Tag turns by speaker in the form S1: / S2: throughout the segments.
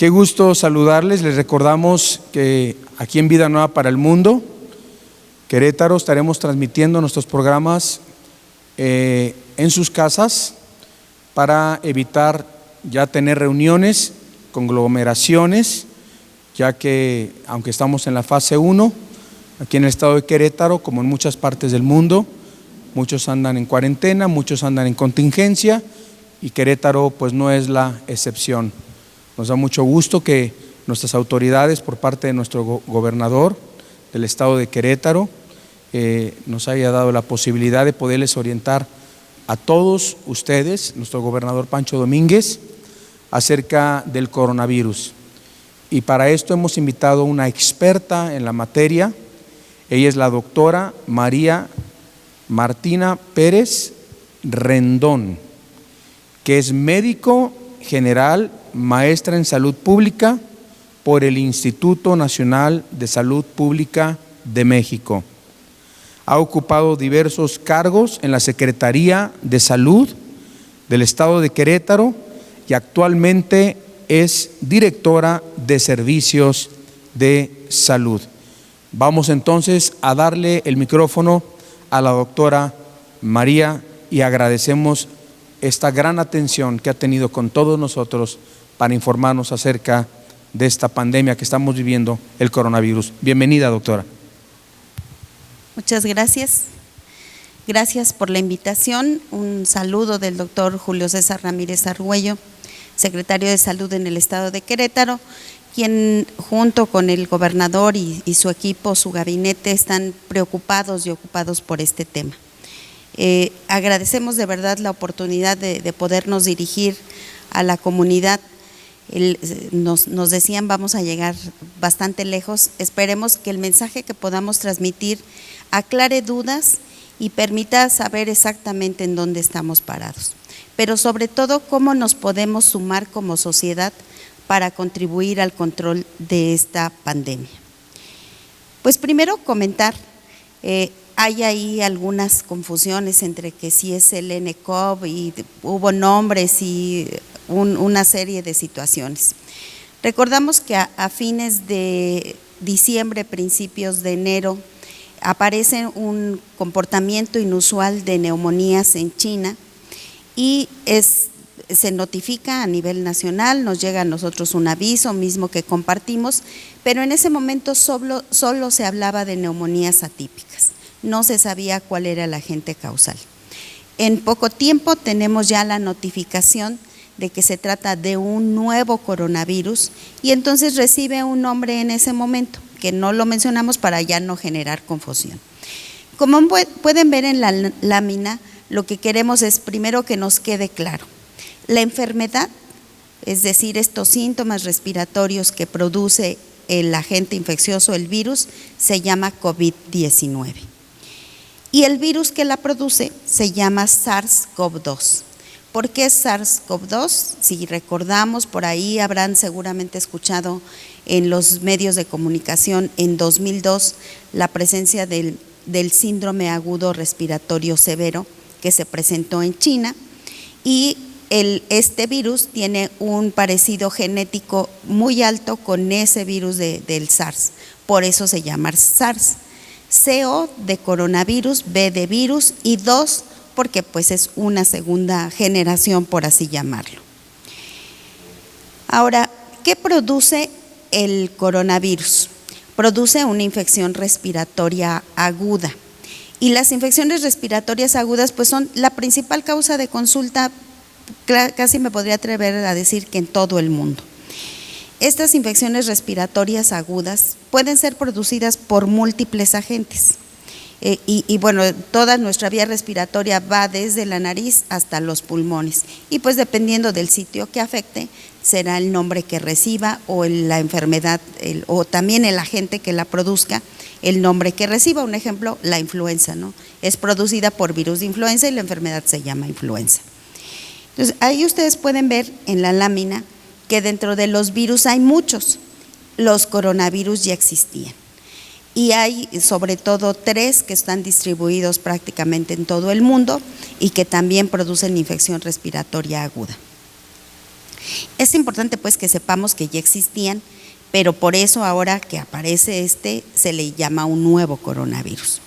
S1: Qué gusto saludarles. Les recordamos que aquí en Vida Nueva para el Mundo, Querétaro, estaremos transmitiendo nuestros programas en sus casas para evitar ya tener reuniones, conglomeraciones, ya que aunque estamos en la fase 1, aquí en el estado de Querétaro, como en muchas partes del mundo, muchos andan en cuarentena, muchos andan en contingencia y Querétaro pues no es la excepción. Nos da mucho gusto que nuestras autoridades, por parte de nuestro gobernador del estado de Querétaro, nos haya dado la posibilidad de poderles orientar a todos ustedes, nuestro gobernador Pancho Domínguez, acerca del coronavirus. Y para esto hemos invitado a una experta en la materia. Ella es la doctora María Martina Pérez Rendón, que es médico general, maestra en salud pública por el Instituto Nacional de Salud Pública de México. Ha ocupado diversos cargos en la Secretaría de Salud del Estado de Querétaro y actualmente es directora de Servicios de Salud. Vamos entonces a darle el micrófono a la doctora María y agradecemos esta gran atención que ha tenido con todos nosotros para informarnos acerca de esta pandemia que estamos viviendo, el coronavirus. Bienvenida, doctora.
S2: Muchas gracias. Gracias por la invitación. Un saludo del doctor Julio César Ramírez Argüello, secretario de Salud en el estado de Querétaro, quien junto con el gobernador y su equipo, su gabinete, están preocupados y ocupados por este tema. Agradecemos de verdad la oportunidad de podernos dirigir a la comunidad. Nos decían vamos a llegar bastante lejos. Esperemos que el mensaje que podamos transmitir aclare dudas y permita saber exactamente en dónde estamos parados, pero sobre todo cómo nos podemos sumar como sociedad para contribuir al control de esta pandemia. Pues primero comentar, hay ahí algunas confusiones entre que si es el nCoV y hubo nombres y una serie de situaciones. Recordamos que a fines de diciembre, principios de enero, aparece un comportamiento inusual de neumonías en China y se notifica a nivel nacional, nos llega a nosotros un aviso mismo que compartimos, pero en ese momento solo se hablaba de neumonías atípicas, no se sabía cuál era el agente causal. En poco tiempo tenemos ya la notificación de que se trata de un nuevo coronavirus y entonces recibe un nombre en ese momento, que no lo mencionamos para ya no generar confusión. Como pueden ver en la lámina, lo que queremos es primero que nos quede claro. La enfermedad, es decir, estos síntomas respiratorios que produce el agente infeccioso, el virus, se llama COVID-19. Y el virus que la produce se llama SARS-CoV-2. ¿Por qué SARS-CoV-2? Si recordamos, por ahí habrán seguramente escuchado en los medios de comunicación en 2002 la presencia del síndrome agudo respiratorio severo que se presentó en China y este virus tiene un parecido genético muy alto con ese virus del SARS, por eso se llama SARS. CO de coronavirus, B de virus y 2 porque pues es una segunda generación, por así llamarlo. Ahora, ¿qué produce el coronavirus? Produce una infección respiratoria aguda y las infecciones respiratorias agudas pues son la principal causa de consulta, casi me podría atrever a decir que en todo el mundo. Estas infecciones respiratorias agudas pueden ser producidas por múltiples agentes. Y bueno, toda nuestra vía respiratoria va desde la nariz hasta los pulmones y pues dependiendo del sitio que afecte será el nombre que reciba o la enfermedad o también el agente que la produzca, el nombre que reciba. Un ejemplo, la influenza, ¿no? Es producida por virus de influenza y la enfermedad se llama influenza. Entonces ahí ustedes pueden ver en la lámina que dentro de los virus hay muchos. Los coronavirus ya existían. Y hay sobre todo 3 que están distribuidos prácticamente en todo el mundo y que también producen infección respiratoria aguda. Es importante pues que sepamos que ya existían, pero por eso ahora que aparece se le llama un nuevo coronavirus.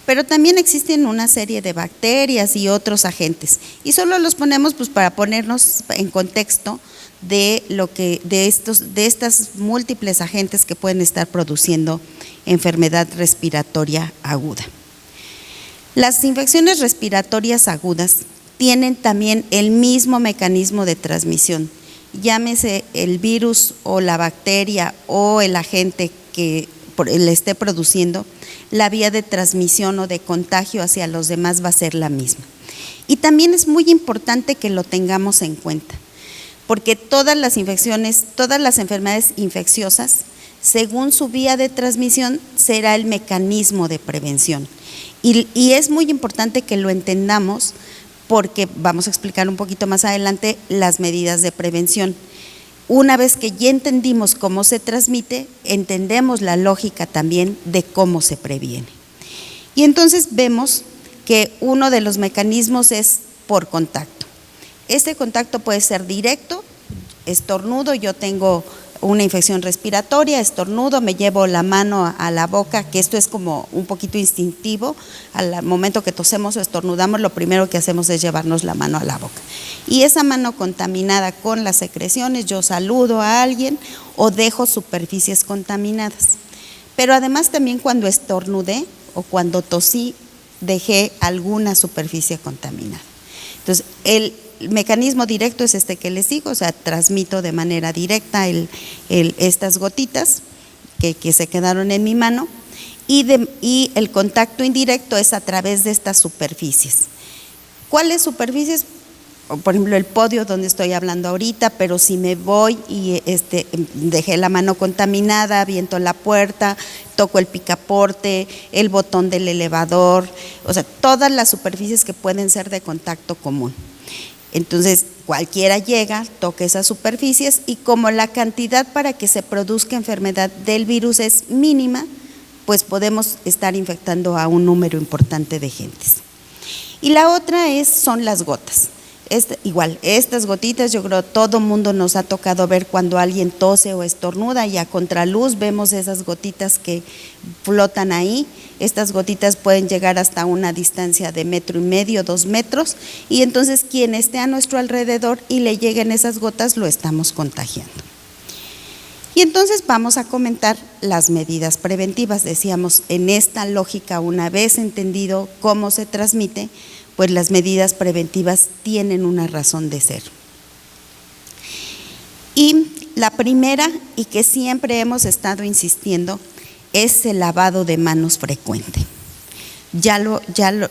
S2: Pero también existen una serie de bacterias y otros agentes, y solo los ponemos pues para ponernos en contexto de estas múltiples agentes que pueden estar produciendo enfermedad respiratoria aguda. Las infecciones respiratorias agudas tienen también el mismo mecanismo de transmisión, llámese el virus o la bacteria o el agente que le esté produciendo, la vía de transmisión o de contagio hacia los demás va a ser la misma. Y también es muy importante que lo tengamos en cuenta, porque todas las infecciones, todas las enfermedades infecciosas, según su vía de transmisión, será el mecanismo de prevención. Y es muy importante que lo entendamos, porque vamos a explicar un poquito más adelante las medidas de prevención. Una vez que ya entendimos cómo se transmite, entendemos la lógica también de cómo se previene. Y entonces vemos que uno de los mecanismos es por contacto. Este contacto puede ser directo, estornudo, yo tengo una infección respiratoria, estornudo, me llevo la mano a la boca, que esto es como un poquito instintivo. Al momento que tosemos o estornudamos, lo primero que hacemos es llevarnos la mano a la boca. Y esa mano contaminada con las secreciones, yo saludo a alguien o dejo superficies contaminadas. Pero además también cuando estornudé o cuando tosí, dejé alguna superficie contaminada. Entonces, el mecanismo directo es este que les digo, o sea, transmito de manera directa estas gotitas que se quedaron en mi mano, y el contacto indirecto es a través de estas superficies. ¿Cuáles superficies? Por ejemplo, el podio donde estoy hablando ahorita, pero si me voy y dejé la mano contaminada, aviento la puerta, toco el picaporte, el botón del elevador, o sea, todas las superficies que pueden ser de contacto común. Entonces, cualquiera llega, toca esas superficies, y como la cantidad para que se produzca enfermedad del virus es mínima, pues podemos estar infectando a un número importante de gentes. Y la otra son las gotas. Igual, estas gotitas, yo creo todo mundo nos ha tocado ver cuando alguien tose o estornuda, y a contraluz vemos esas gotitas que flotan ahí. Estas gotitas pueden llegar hasta una distancia de 1,5 metros, 2 metros, y entonces quien esté a nuestro alrededor y le lleguen esas gotas, lo estamos contagiando. Y entonces vamos a comentar las medidas preventivas. Decíamos, en esta lógica, una vez entendido cómo se transmite, pues las medidas preventivas tienen una razón de ser. Y la primera, y que siempre hemos estado insistiendo, es el lavado de manos frecuente.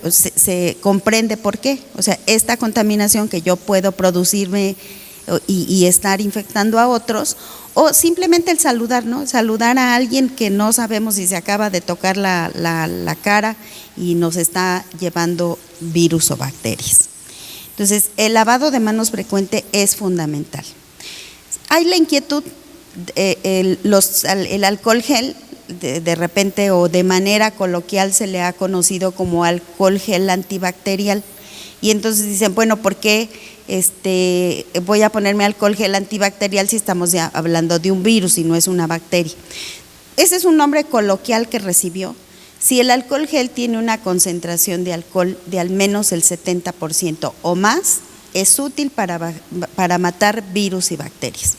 S2: Se comprende por qué. O sea, esta contaminación que yo puedo producirme y estar infectando a otros, o simplemente el saludar, ¿no? Saludar a alguien que no sabemos si se acaba de tocar la cara y nos está llevando virus o bacterias. Entonces, el lavado de manos frecuente es fundamental. Hay la inquietud, el alcohol gel, de repente o de manera coloquial se le ha conocido como alcohol gel antibacterial, y entonces dicen, bueno, ¿por qué voy a ponerme alcohol gel antibacterial si estamos ya hablando de un virus y no es una bacteria? Ese es un nombre coloquial que recibió. Si el alcohol gel tiene una concentración de alcohol de al menos el 70% o más, es útil para matar virus y bacterias.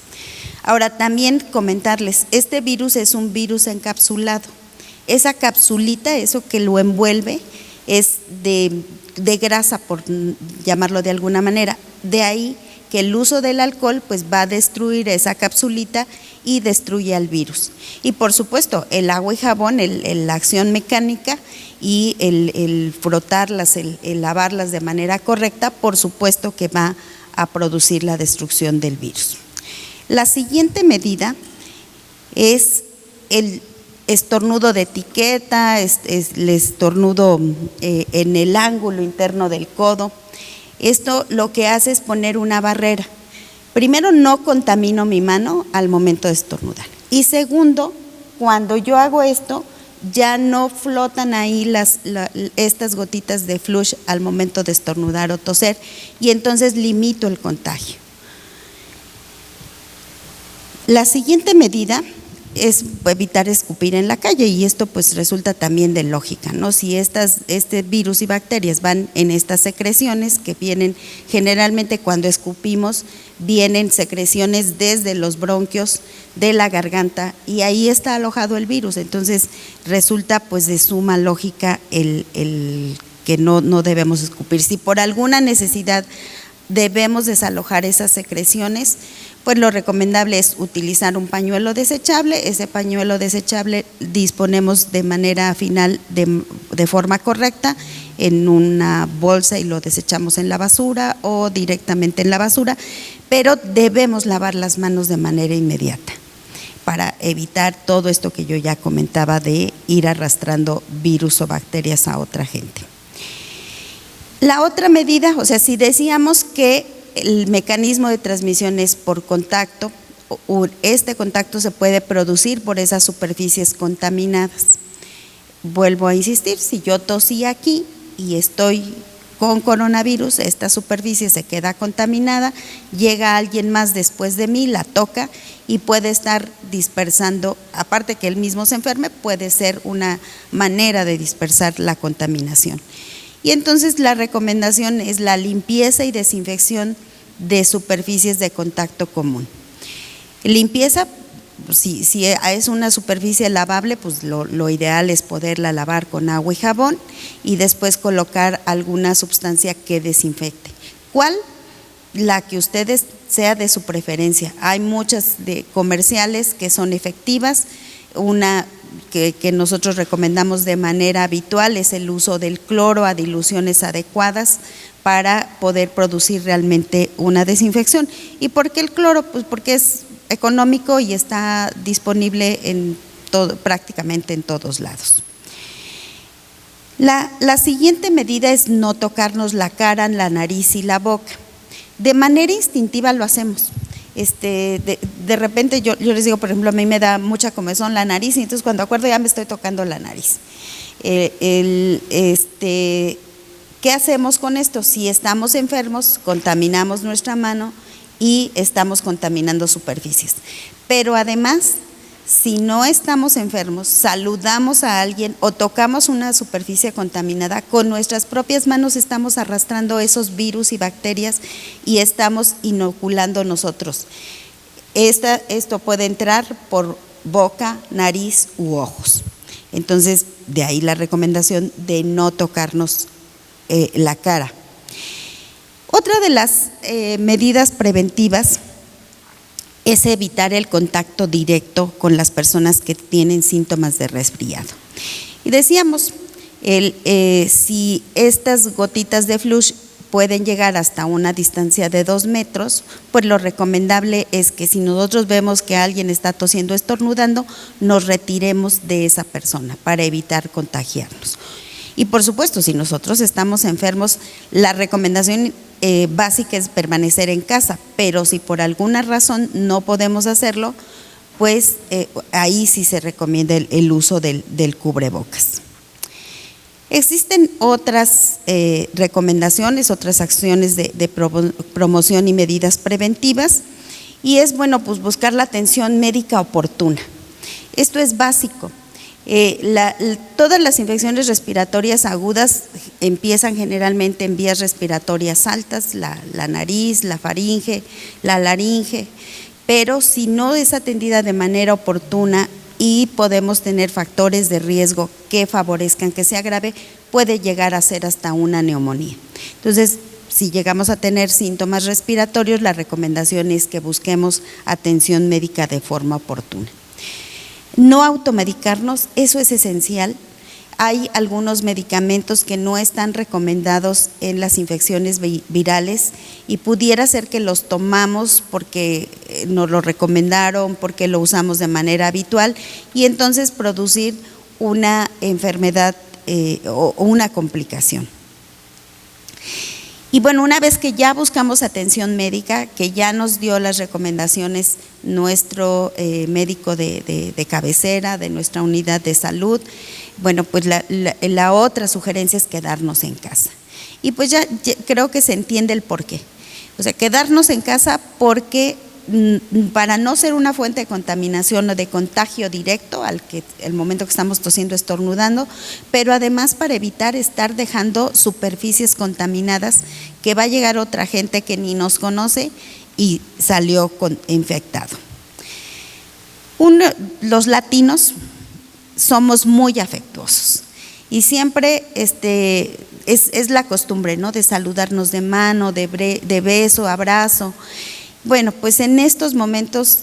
S2: Ahora, también comentarles, este virus es un virus encapsulado. Esa capsulita, eso que lo envuelve, es de grasa, por llamarlo de alguna manera. De ahí que el uso del alcohol pues va a destruir esa capsulita y destruye al virus. Y por supuesto, el agua y jabón, la acción mecánica y el frotarlas, el lavarlas de manera correcta, por supuesto que va a producir la destrucción del virus. La siguiente medida es el estornudo de etiqueta, el estornudo en el ángulo interno del codo. Esto lo que hace es poner una barrera. Primero, no contamino mi mano al momento de estornudar. Y segundo, cuando yo hago esto, ya no flotan ahí estas gotitas de flush al momento de estornudar o toser, y entonces limito el contagio. La siguiente medida es evitar escupir en la calle, y esto pues resulta también de lógica, ¿no? Si este virus y bacterias van en estas secreciones que vienen generalmente cuando escupimos, vienen secreciones desde los bronquios de la garganta y ahí está alojado el virus, entonces resulta pues de suma lógica el que no debemos escupir. Si por alguna necesidad debemos desalojar esas secreciones, pues lo recomendable es utilizar un pañuelo desechable. Ese pañuelo desechable disponemos de manera final de forma correcta en una bolsa y lo desechamos en la basura o directamente en la basura, pero debemos lavar las manos de manera inmediata para evitar todo esto que yo ya comentaba de ir arrastrando virus o bacterias a otra gente. La otra medida, o sea, si decíamos que el mecanismo de transmisión es por contacto, este contacto se puede producir por esas superficies contaminadas. Vuelvo a insistir, si yo tosí aquí y estoy con coronavirus, esta superficie se queda contaminada, llega alguien más después de mí, la toca y puede estar dispersando, aparte que él mismo se enferme, puede ser una manera de dispersar la contaminación. Y entonces la recomendación es la limpieza y desinfección de superficies de contacto común. Limpieza, si es una superficie lavable, pues lo ideal es poderla lavar con agua y jabón y después colocar alguna sustancia que desinfecte. ¿Cuál? La que ustedes sea de su preferencia. Hay muchas comerciales que son efectivas. Una que nosotros recomendamos de manera habitual es el uso del cloro a diluciones adecuadas para poder producir realmente una desinfección. ¿Y por qué el cloro? Pues porque es económico y está disponible prácticamente en todos lados. La siguiente medida es no tocarnos la cara, la nariz y la boca. De manera instintiva lo hacemos. De repente yo les digo, por ejemplo, a mí me da mucha comezón la nariz y entonces cuando acuerdo ya me estoy tocando la nariz. ¿Qué hacemos con esto? Si estamos enfermos, contaminamos nuestra mano y estamos contaminando superficies. Pero además, si no estamos enfermos, saludamos a alguien o tocamos una superficie contaminada, con nuestras propias manos estamos arrastrando esos virus y bacterias y estamos inoculando nosotros. Esto puede entrar por boca, nariz u ojos. Entonces, de ahí la recomendación de no tocarnos la cara. Otra de las medidas preventivas es evitar el contacto directo con las personas que tienen síntomas de resfriado. Y decíamos, si estas gotitas de flush pueden llegar hasta una distancia de 2 metros, pues lo recomendable es que si nosotros vemos que alguien está tosiendo o estornudando, nos retiremos de esa persona para evitar contagiarnos. Y por supuesto, si nosotros estamos enfermos, la recomendación básica es permanecer en casa, pero si por alguna razón no podemos hacerlo, pues ahí sí se recomienda el uso del cubrebocas. Existen otras recomendaciones, otras acciones de promoción y medidas preventivas, y es bueno pues buscar la atención médica oportuna. Esto es básico. Todas las infecciones respiratorias agudas empiezan generalmente en vías respiratorias altas, la nariz, la faringe, la laringe, pero si no es atendida de manera oportuna y podemos tener factores de riesgo que favorezcan que se agrave, puede llegar a ser hasta una neumonía. Entonces, si llegamos a tener síntomas respiratorios, la recomendación es que busquemos atención médica de forma oportuna. No automedicarnos, eso es esencial. Hay algunos medicamentos que no están recomendados en las infecciones virales y pudiera ser que los tomamos porque nos lo recomendaron, porque lo usamos de manera habitual y entonces producir una enfermedad o una complicación. Y bueno, una vez que ya buscamos atención médica, que ya nos dio las recomendaciones nuestro médico de cabecera, de nuestra unidad de salud, bueno, pues la otra sugerencia es quedarnos en casa. Y pues ya creo que se entiende el porqué. O sea, quedarnos en casa porque para no ser una fuente de contaminación o de contagio directo al que el momento que estamos tosiendo, estornudando, pero además para evitar estar dejando superficies contaminadas que va a llegar otra gente que ni nos conoce y salió infectado. Los latinos somos muy afectuosos y siempre es la costumbre, ¿no?, de saludarnos de mano, de beso, abrazo. Bueno, pues en estos momentos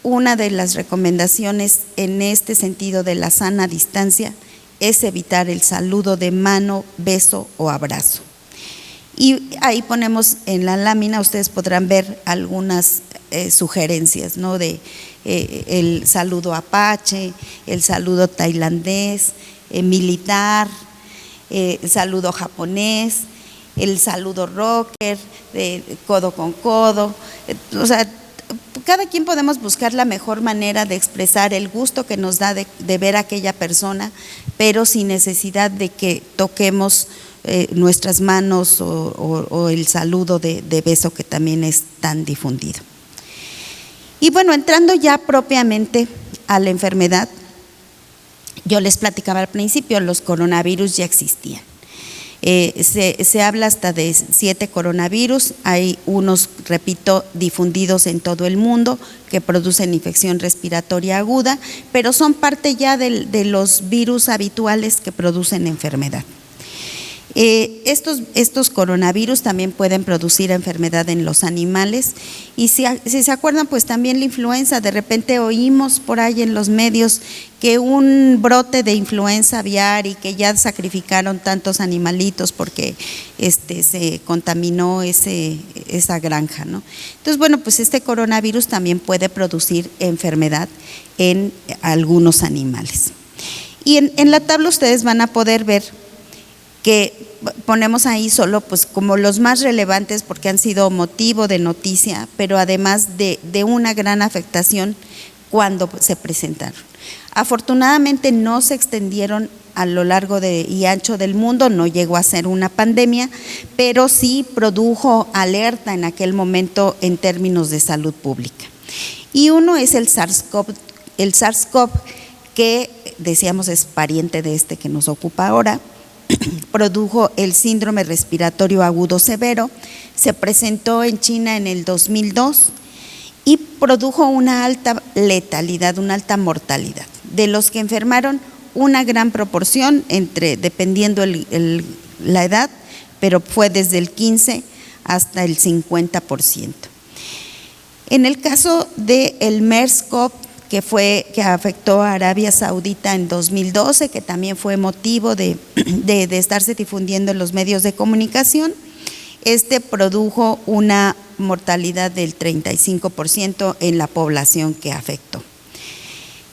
S2: una de las recomendaciones en este sentido de la sana distancia es evitar el saludo de mano, beso o abrazo. Y ahí ponemos en la lámina, ustedes podrán ver algunas sugerencias, ¿no?, de el saludo apache, el saludo tailandés, militar, el saludo japonés, el saludo rocker, de codo con codo. O sea, cada quien podemos buscar la mejor manera de expresar el gusto que nos da de ver a aquella persona, pero sin necesidad de que toquemos nuestras manos o el saludo de beso que también es tan difundido. Y bueno, entrando ya propiamente a la enfermedad, yo les platicaba al principio, los coronavirus ya existían. Se habla hasta de 7 coronavirus, hay unos, repito, difundidos en todo el mundo que producen infección respiratoria aguda, pero son parte ya de los virus habituales que producen enfermedad. Estos coronavirus también pueden producir enfermedad en los animales y si se acuerdan, pues también la influenza, de repente oímos por ahí en los medios que un brote de influenza aviar y que ya sacrificaron tantos animalitos porque se contaminó esa granja, ¿no? Entonces, bueno, pues este coronavirus también puede producir enfermedad en algunos animales. Y en la tabla ustedes van a poder ver que ponemos ahí solo pues como los más relevantes porque han sido motivo de noticia, pero además de una gran afectación cuando se presentaron. Afortunadamente no se extendieron a lo largo y ancho del mundo, no llegó a ser una pandemia, pero sí produjo alerta en aquel momento en términos de salud pública. Y uno es el SARS-CoV, que decíamos es pariente de este que nos ocupa ahora. Produjo el síndrome respiratorio agudo severo, se presentó en China en el 2002 y produjo una alta letalidad, una alta mortalidad. De los que enfermaron, una gran proporción, dependiendo la edad, pero fue desde el 15 hasta el 50%. En el caso del MERS-CoV, que afectó a Arabia Saudita en 2012, que también fue motivo de estarse difundiendo en los medios de comunicación, produjo una mortalidad del 35% en la población que afectó.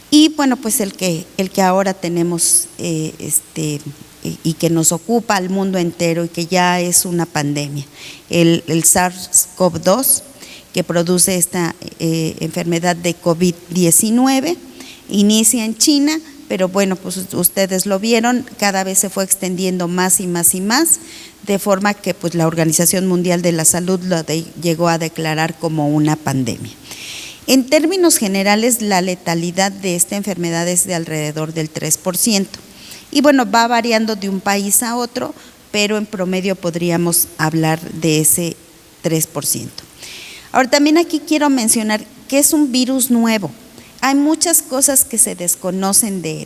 S2: Y bueno, pues el que ahora tenemos y que nos ocupa al mundo entero y que ya es una pandemia, el SARS-CoV-2, que produce esta enfermedad de COVID-19, inicia en China, pero bueno, pues ustedes lo vieron, cada vez se fue extendiendo más y más y más, de forma que pues la Organización Mundial de la Salud lo llegó a declarar como una pandemia. En términos generales, la letalidad de esta enfermedad es de alrededor del 3%, y bueno, va variando de un país a otro, pero en promedio podríamos hablar de ese 3%. Ahora, también aquí quiero mencionar que es un virus nuevo. Hay muchas cosas que se desconocen de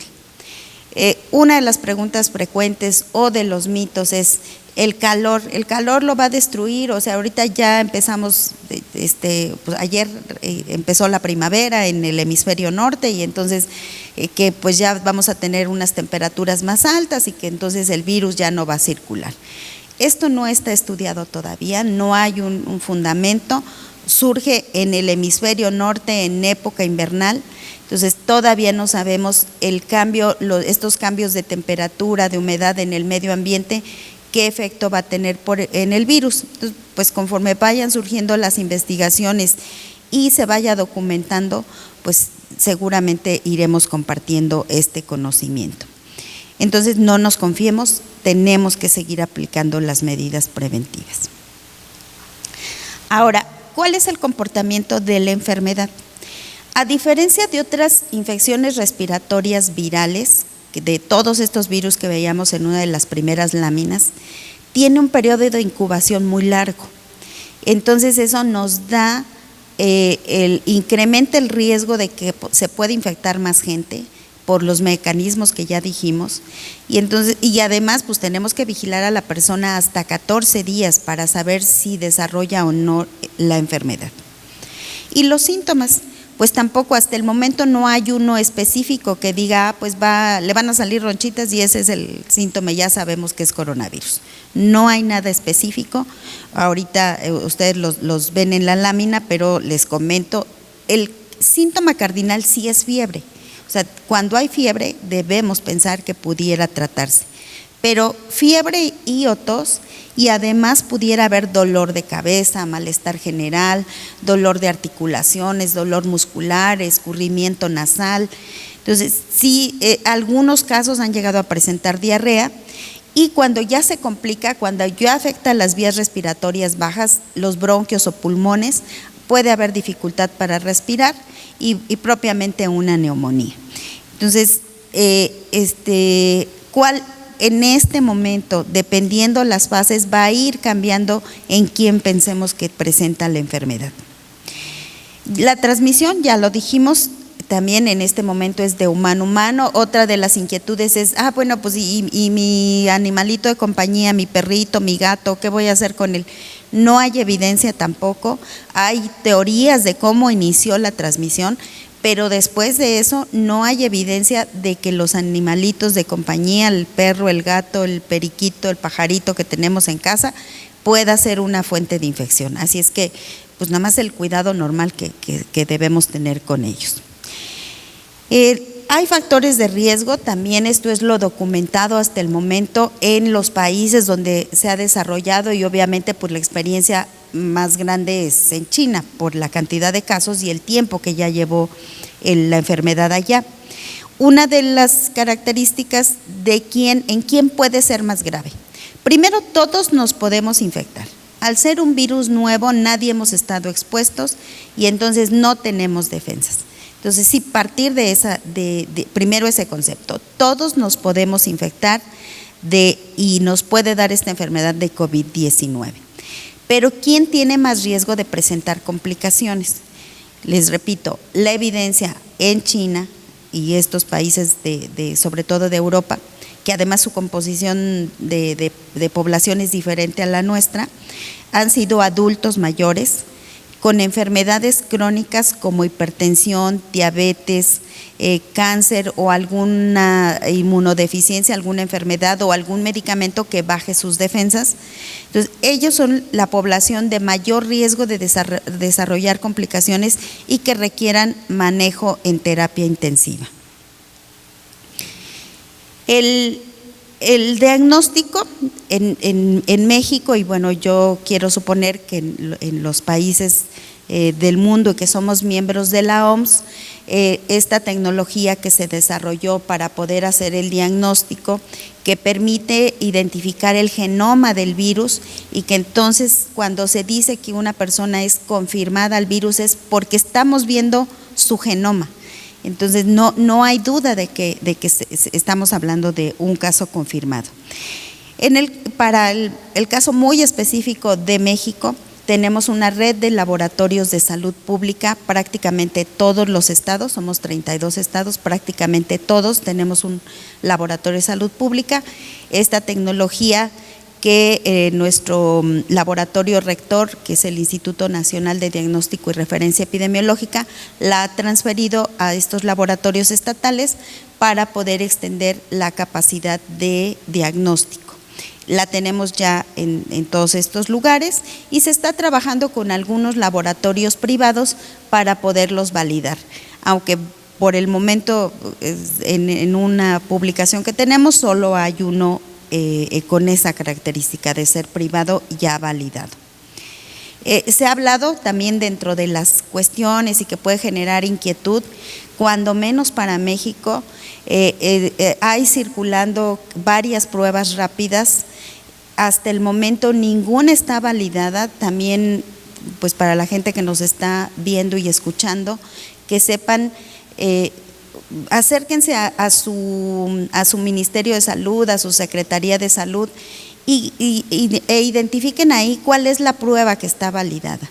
S2: él. Una de las preguntas frecuentes o de los mitos es el calor lo va a destruir, o sea, ahorita ya empezamos, pues ayer empezó la primavera en el hemisferio norte y entonces que pues ya vamos a tener unas temperaturas más altas y que entonces el virus ya no va a circular. Esto no está estudiado todavía, no hay un fundamento. Surge en el hemisferio norte en época invernal, entonces todavía no sabemos estos cambios de temperatura, de humedad en el medio ambiente, qué efecto va a tener en el virus. Entonces, pues conforme vayan surgiendo las investigaciones y se vaya documentando, pues seguramente iremos compartiendo este conocimiento. Entonces no nos confiemos, tenemos que seguir aplicando las medidas preventivas. Ahora, ¿cuál es el comportamiento de la enfermedad? A diferencia de otras infecciones respiratorias virales, de todos estos virus que veíamos en una de las primeras láminas, tiene un periodo de incubación muy largo. Entonces eso nos da, incrementa el riesgo de que se pueda infectar más gente por los mecanismos que ya dijimos, y además pues tenemos que vigilar a la persona hasta 14 días para saber si desarrolla o no la enfermedad. Y los síntomas, pues tampoco hasta el momento no hay uno específico que diga, pues le van a salir ronchitas y ese es el síntoma, ya sabemos que es coronavirus. No hay nada específico, ahorita ustedes los ven en la lámina, pero les comento, el síntoma cardinal sí es fiebre. O sea, cuando hay fiebre debemos pensar que pudiera tratarse, pero fiebre y o tos, y además pudiera haber dolor de cabeza, malestar general, dolor de articulaciones, dolor muscular, escurrimiento nasal. Entonces, sí, algunos casos han llegado a presentar diarrea, y cuando ya se complica, cuando ya afecta las vías respiratorias bajas, los bronquios o pulmones, puede haber dificultad para respirar y propiamente una neumonía. Entonces, ¿cuál en este momento, dependiendo las fases, va a ir cambiando en quién pensemos que presenta la enfermedad? La transmisión, ya lo dijimos, también en este momento es de humano a humano. Otra de las inquietudes es, bueno, pues y mi animalito de compañía, mi perrito, mi gato, ¿qué voy a hacer con él? No hay evidencia tampoco, hay teorías de cómo inició la transmisión, pero después de eso no hay evidencia de que los animalitos de compañía, el perro, el gato, el periquito, el pajarito que tenemos en casa, pueda ser una fuente de infección. Así es que, pues nada más el cuidado normal que debemos tener con ellos. Hay factores de riesgo, también esto es lo documentado hasta el momento en los países donde se ha desarrollado, y obviamente pues la experiencia más grande es en China por la cantidad de casos y el tiempo que ya llevó la enfermedad allá. Una de las características de en quién puede ser más grave. Primero, todos nos podemos infectar. Al ser un virus nuevo, nadie hemos estado expuestos y entonces no tenemos defensas. Entonces, sí, partir de primero ese concepto, todos nos podemos infectar y nos puede dar esta enfermedad de COVID-19. Pero ¿quién tiene más riesgo de presentar complicaciones? Les repito, la evidencia en China y estos países sobre todo de Europa, que además su composición de población es diferente a la nuestra, han sido adultos mayores con enfermedades crónicas como hipertensión, diabetes, cáncer o alguna inmunodeficiencia, alguna enfermedad o algún medicamento que baje sus defensas. Entonces, ellos son la población de mayor riesgo de desarrollar complicaciones y que requieran manejo en terapia intensiva. El diagnóstico en México, y bueno, yo quiero suponer que en los países del mundo que somos miembros de la OMS, esta tecnología que se desarrolló para poder hacer el diagnóstico, que permite identificar el genoma del virus, y que entonces cuando se dice que una persona es confirmada al virus es porque estamos viendo su genoma. Entonces no hay duda de que estamos hablando de un caso confirmado. Para el caso muy específico de México, tenemos una red de laboratorios de salud pública, prácticamente todos los estados, somos 32 estados, prácticamente todos tenemos un laboratorio de salud pública. Esta tecnología que nuestro laboratorio rector, que es el Instituto Nacional de Diagnóstico y Referencia Epidemiológica, la ha transferido a estos laboratorios estatales para poder extender la capacidad de diagnóstico. La tenemos ya en todos estos lugares y se está trabajando con algunos laboratorios privados para poderlos validar, aunque por el momento en una publicación que tenemos solo hay uno con esa característica de ser privado ya validado. Se ha hablado también dentro de las cuestiones y que puede generar inquietud, cuando menos para México, hay circulando varias pruebas rápidas. Hasta el momento ninguna está validada, también pues para la gente que nos está viendo y escuchando, que sepan, acérquense a su Ministerio de Salud, a su Secretaría de Salud e identifiquen ahí cuál es la prueba que está validada.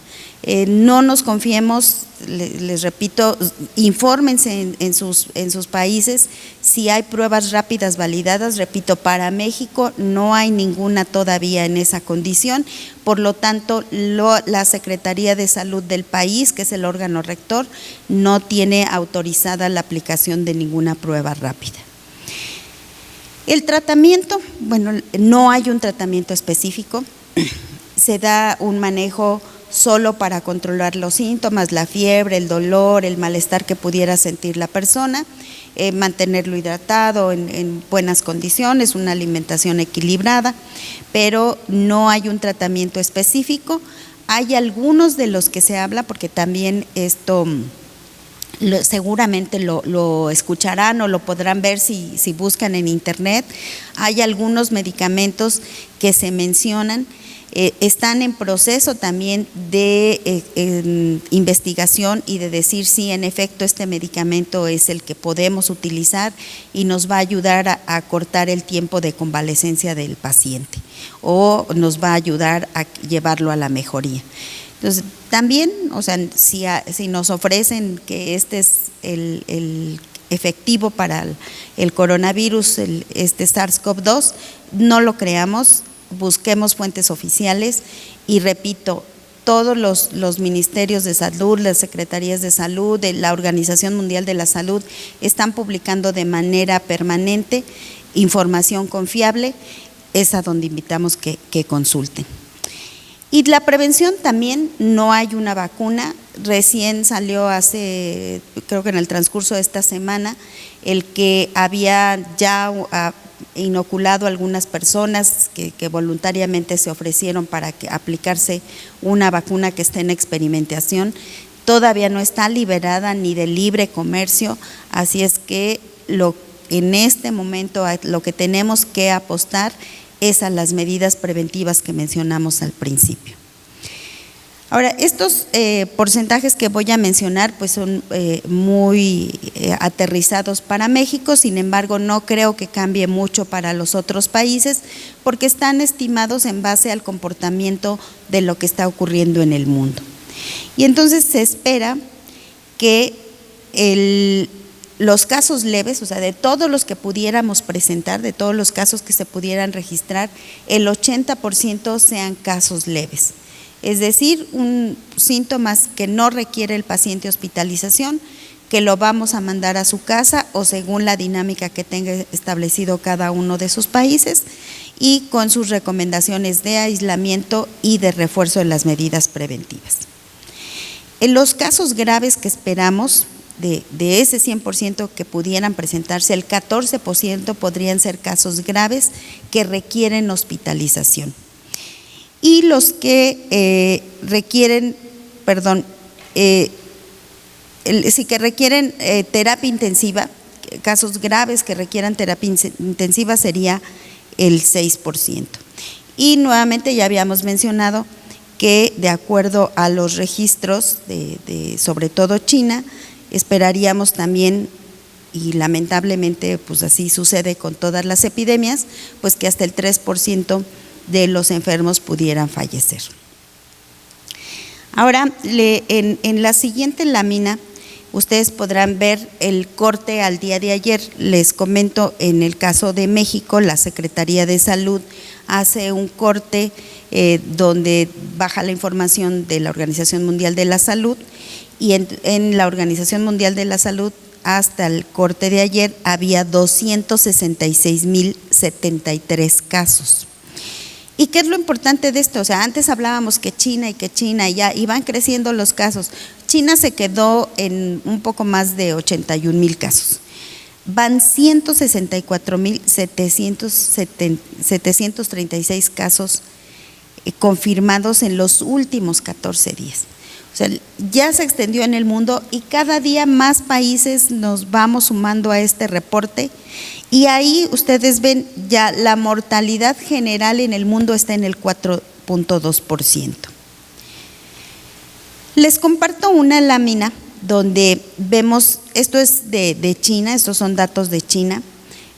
S2: No nos confiemos, les repito, infórmense en sus países si hay pruebas rápidas validadas. Repito, para México no hay ninguna todavía en esa condición, por lo tanto la Secretaría de Salud del país, que es el órgano rector, no tiene autorizada la aplicación de ninguna prueba rápida. El tratamiento, bueno, no hay un tratamiento específico, se da un manejo solo para controlar los síntomas, la fiebre, el dolor, el malestar que pudiera sentir la persona, mantenerlo hidratado en buenas condiciones, una alimentación equilibrada, pero no hay un tratamiento específico. Hay algunos de los que se habla, porque también esto seguramente lo escucharán o lo podrán ver si buscan en internet. Hay algunos medicamentos que se mencionan, están en proceso también de investigación y de decir si en efecto este medicamento es el que podemos utilizar y nos va a ayudar a cortar el tiempo de convalecencia del paciente o nos va a ayudar a llevarlo a la mejoría. Entonces, también, o sea, si nos ofrecen que este es el efectivo para el coronavirus, este SARS-CoV-2, no lo creamos, busquemos fuentes oficiales y repito, todos los ministerios de salud, las secretarías de salud, de la Organización Mundial de la Salud están publicando de manera permanente información confiable, es a donde invitamos que consulten. Y la prevención también, no hay una vacuna, recién salió creo que en el transcurso de esta semana, el que había ya inoculado a algunas personas que voluntariamente se ofrecieron para aplicarse una vacuna que está en experimentación. Todavía no está liberada ni de libre comercio, así es que en este momento lo que tenemos que apostar es a las medidas preventivas que mencionamos al principio. Ahora, estos porcentajes que voy a mencionar pues son muy aterrizados para México, sin embargo no creo que cambie mucho para los otros países porque están estimados en base al comportamiento de lo que está ocurriendo en el mundo. Y entonces se espera que los casos leves, o sea, de todos los que pudiéramos presentar, de todos los casos que se pudieran registrar, el 80% sean casos leves. Es decir, síntomas que no requiere el paciente hospitalización, que lo vamos a mandar a su casa o según la dinámica que tenga establecido cada uno de sus países y con sus recomendaciones de aislamiento y de refuerzo de las medidas preventivas. En los casos graves que esperamos, de ese 100% que pudieran presentarse, el 14% podrían ser casos graves que requieren hospitalización. Y los que requieren terapia intensiva, casos graves que requieran terapia intensiva sería el 6%. Y nuevamente ya habíamos mencionado que de acuerdo a los registros de sobre todo China, esperaríamos también, y lamentablemente pues así sucede con todas las epidemias, pues que hasta el 3% de los enfermos pudieran fallecer. Ahora, en la siguiente lámina, ustedes podrán ver el corte al día de ayer. Les comento, en el caso de México, la Secretaría de Salud hace un corte donde baja la información de la Organización Mundial de la Salud y en la Organización Mundial de la Salud hasta el corte de ayer había 266,073 casos. ¿Y qué es lo importante de esto? O sea, antes hablábamos que China ya iban creciendo los casos. China se quedó en un poco más de 81,000 casos. Van 164,736 casos confirmados en los últimos 14 días. O sea, ya se extendió en el mundo y cada día más países nos vamos sumando a este reporte y ahí ustedes ven ya la mortalidad general en el mundo está en el 4.2%. Les comparto una lámina donde vemos, esto es de China, estos son datos de China,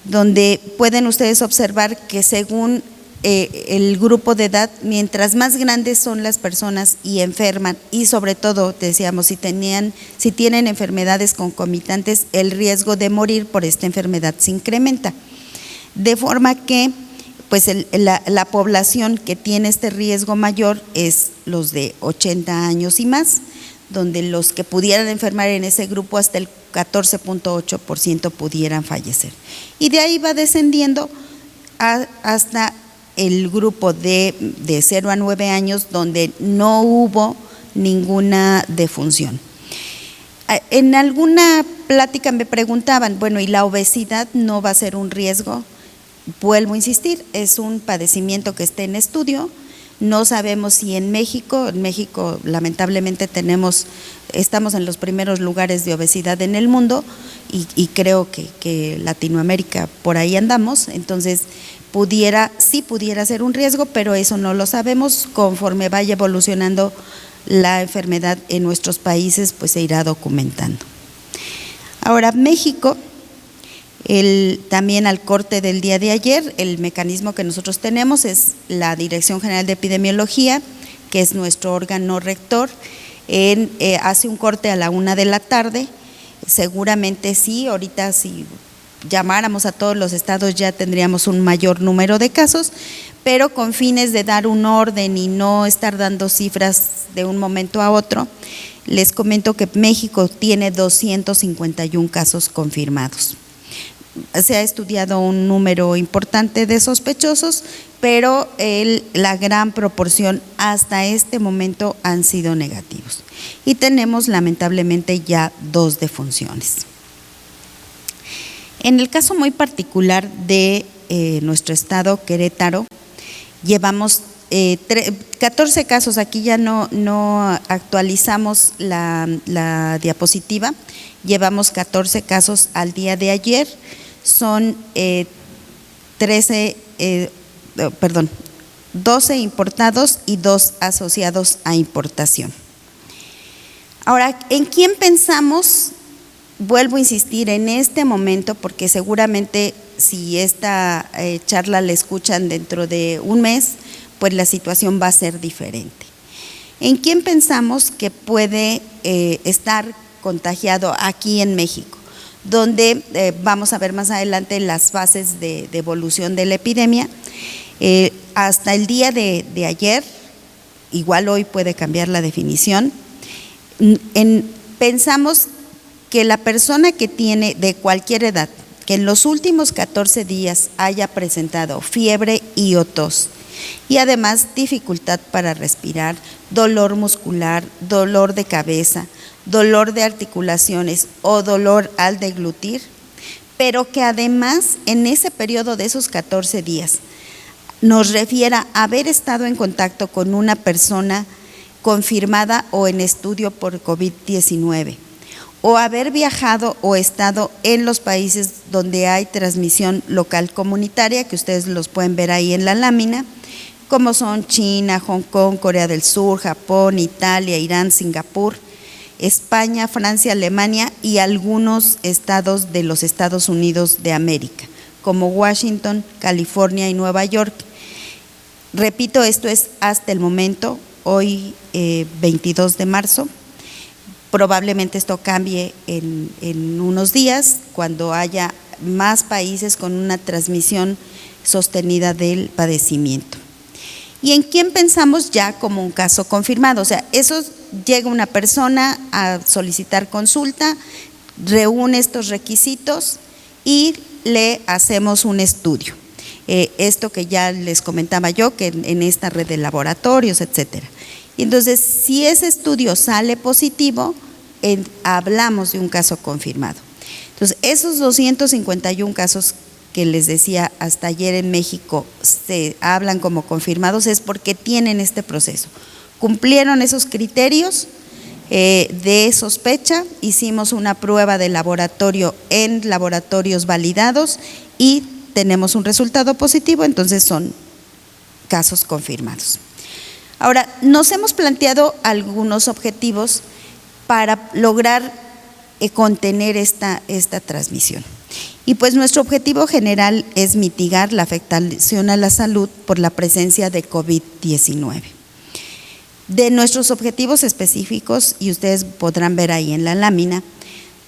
S2: donde pueden ustedes observar que según el grupo de edad, mientras más grandes son las personas y enferman, y sobre todo, decíamos, si tienen enfermedades concomitantes, el riesgo de morir por esta enfermedad se incrementa. De forma que pues la población que tiene este riesgo mayor es los de 80 años y más, donde los que pudieran enfermar en ese grupo hasta el 14.8% pudieran fallecer. Y de ahí va descendiendo hasta el grupo de 0 a 9 años, donde no hubo ninguna defunción. En alguna plática me preguntaban, bueno, ¿y la obesidad no va a ser un riesgo? Vuelvo a insistir, es un padecimiento que está en estudio. No sabemos si en México lamentablemente estamos en los primeros lugares de obesidad en el mundo y creo que Latinoamérica por ahí andamos, entonces sí pudiera ser un riesgo, pero eso no lo sabemos. Conforme vaya evolucionando la enfermedad en nuestros países, pues se irá documentando. Ahora, México, también al corte del día de ayer, el mecanismo que nosotros tenemos es la Dirección General de Epidemiología, que es nuestro órgano rector, hace un corte a la 1 de la tarde, seguramente sí, ahorita si llamáramos a todos los estados ya tendríamos un mayor número de casos, pero con fines de dar un orden y no estar dando cifras de un momento a otro, les comento que México tiene 251 casos confirmados. Se ha estudiado un número importante de sospechosos, pero la gran proporción hasta este momento han sido negativos. Y tenemos lamentablemente ya 2 defunciones. En el caso muy particular de nuestro estado, Querétaro, llevamos 14 casos, aquí ya no actualizamos la diapositiva, llevamos 14 casos al día de ayer, son 12 importados y 2 asociados a importación. Ahora, ¿en quién pensamos? Vuelvo a insistir en este momento, porque seguramente si esta charla la escuchan dentro de un mes, pues la situación va a ser diferente. ¿En quién pensamos que puede estar contagiado aquí en México? Donde vamos a ver más adelante las fases de evolución de la epidemia. Hasta el día de ayer, igual hoy puede cambiar la definición, pensamos que la persona que tiene de cualquier edad, que en los últimos 14 días haya presentado fiebre y o tos, y además dificultad para respirar, dolor muscular, dolor de cabeza, dolor de articulaciones o dolor al deglutir, pero que además en ese periodo de esos 14 días nos refiera a haber estado en contacto con una persona confirmada o en estudio por COVID-19, o haber viajado o estado en los países donde hay transmisión local comunitaria, que ustedes los pueden ver ahí en la lámina, como son China, Hong Kong, Corea del Sur, Japón, Italia, Irán, Singapur, España, Francia, Alemania y algunos estados de los Estados Unidos de América, como Washington, California y Nueva York. Repito, esto es hasta el momento, hoy 22 de marzo. Probablemente esto cambie en unos días, cuando haya más países con una transmisión sostenida del padecimiento. ¿Y en quién pensamos ya como un caso confirmado? O sea, llega una persona a solicitar consulta, reúne estos requisitos y le hacemos un estudio. Esto que ya les comentaba yo, que en esta red de laboratorios, etcétera. Y entonces, si ese estudio sale positivo, hablamos de un caso confirmado. Entonces, esos 251 casos que les decía hasta ayer en México se hablan como confirmados, es porque tienen este proceso. Cumplieron esos criterios de sospecha, hicimos una prueba de laboratorio en laboratorios validados y tenemos un resultado positivo, entonces son casos confirmados. Ahora, nos hemos planteado algunos objetivos para lograr contener esta transmisión. Y pues nuestro objetivo general es mitigar la afectación a la salud por la presencia de COVID-19. De nuestros objetivos específicos, y ustedes podrán ver ahí en la lámina,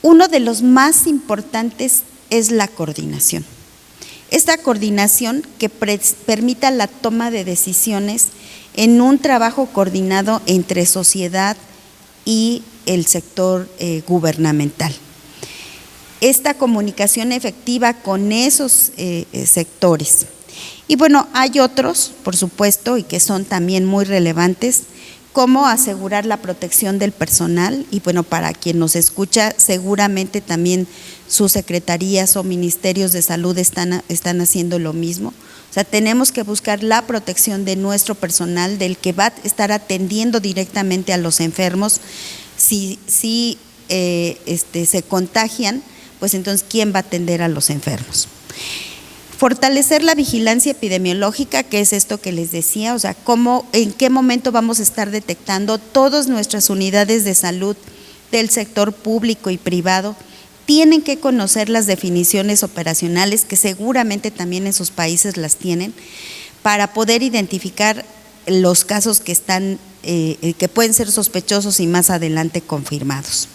S2: uno de los más importantes es la coordinación. Esta coordinación que permita la toma de decisiones en un trabajo coordinado entre sociedad y el sector gubernamental. Esta comunicación efectiva con esos sectores. Y bueno, hay otros, por supuesto, y que son también muy relevantes, como asegurar la protección del personal, y bueno, para quien nos escucha, seguramente también sus secretarías o ministerios de salud están haciendo lo mismo. O sea, tenemos que buscar la protección de nuestro personal, del que va a estar atendiendo directamente a los enfermos. Si se contagian, pues entonces, ¿quién va a atender a los enfermos? Fortalecer la vigilancia epidemiológica, que es esto que les decía, o sea, en qué momento vamos a estar detectando. Todas nuestras unidades de salud del sector público y privado tienen que conocer las definiciones operacionales, que seguramente también en sus países las tienen, para poder identificar los casos que pueden ser sospechosos y más adelante confirmados.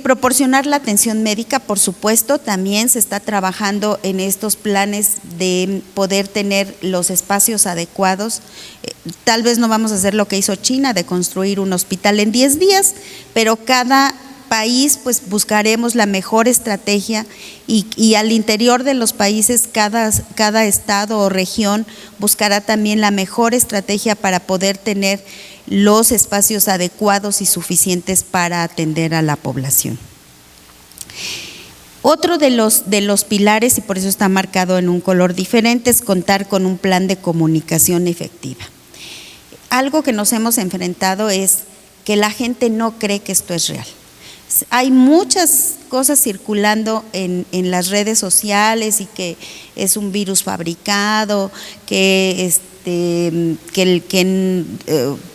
S2: Proporcionar la atención médica, por supuesto, también se está trabajando en estos planes de poder tener los espacios adecuados. Tal vez no vamos a hacer lo que hizo China, de construir un hospital en 10 días, pero cada país pues buscaremos la mejor estrategia y al interior de los países cada estado o región buscará también la mejor estrategia para poder tener los espacios adecuados y suficientes para atender a la población. Otro de los pilares, y por eso está marcado en un color diferente, es contar con un plan de comunicación efectiva. Algo que nos hemos enfrentado es que la gente no cree que esto es real. Hay muchas cosas circulando en las redes sociales y que es un virus fabricado,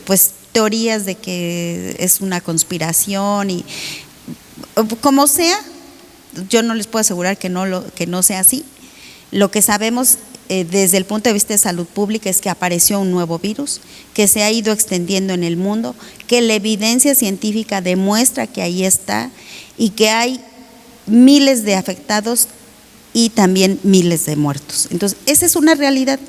S2: pues teorías de que es una conspiración y como sea, yo no les puedo asegurar que no sea así. Lo que sabemos desde el punto de vista de salud pública es que apareció un nuevo virus, que se ha ido extendiendo en el mundo, que la evidencia científica demuestra que ahí está y que hay miles de afectados y también miles de muertos. Entonces, esa es una realidad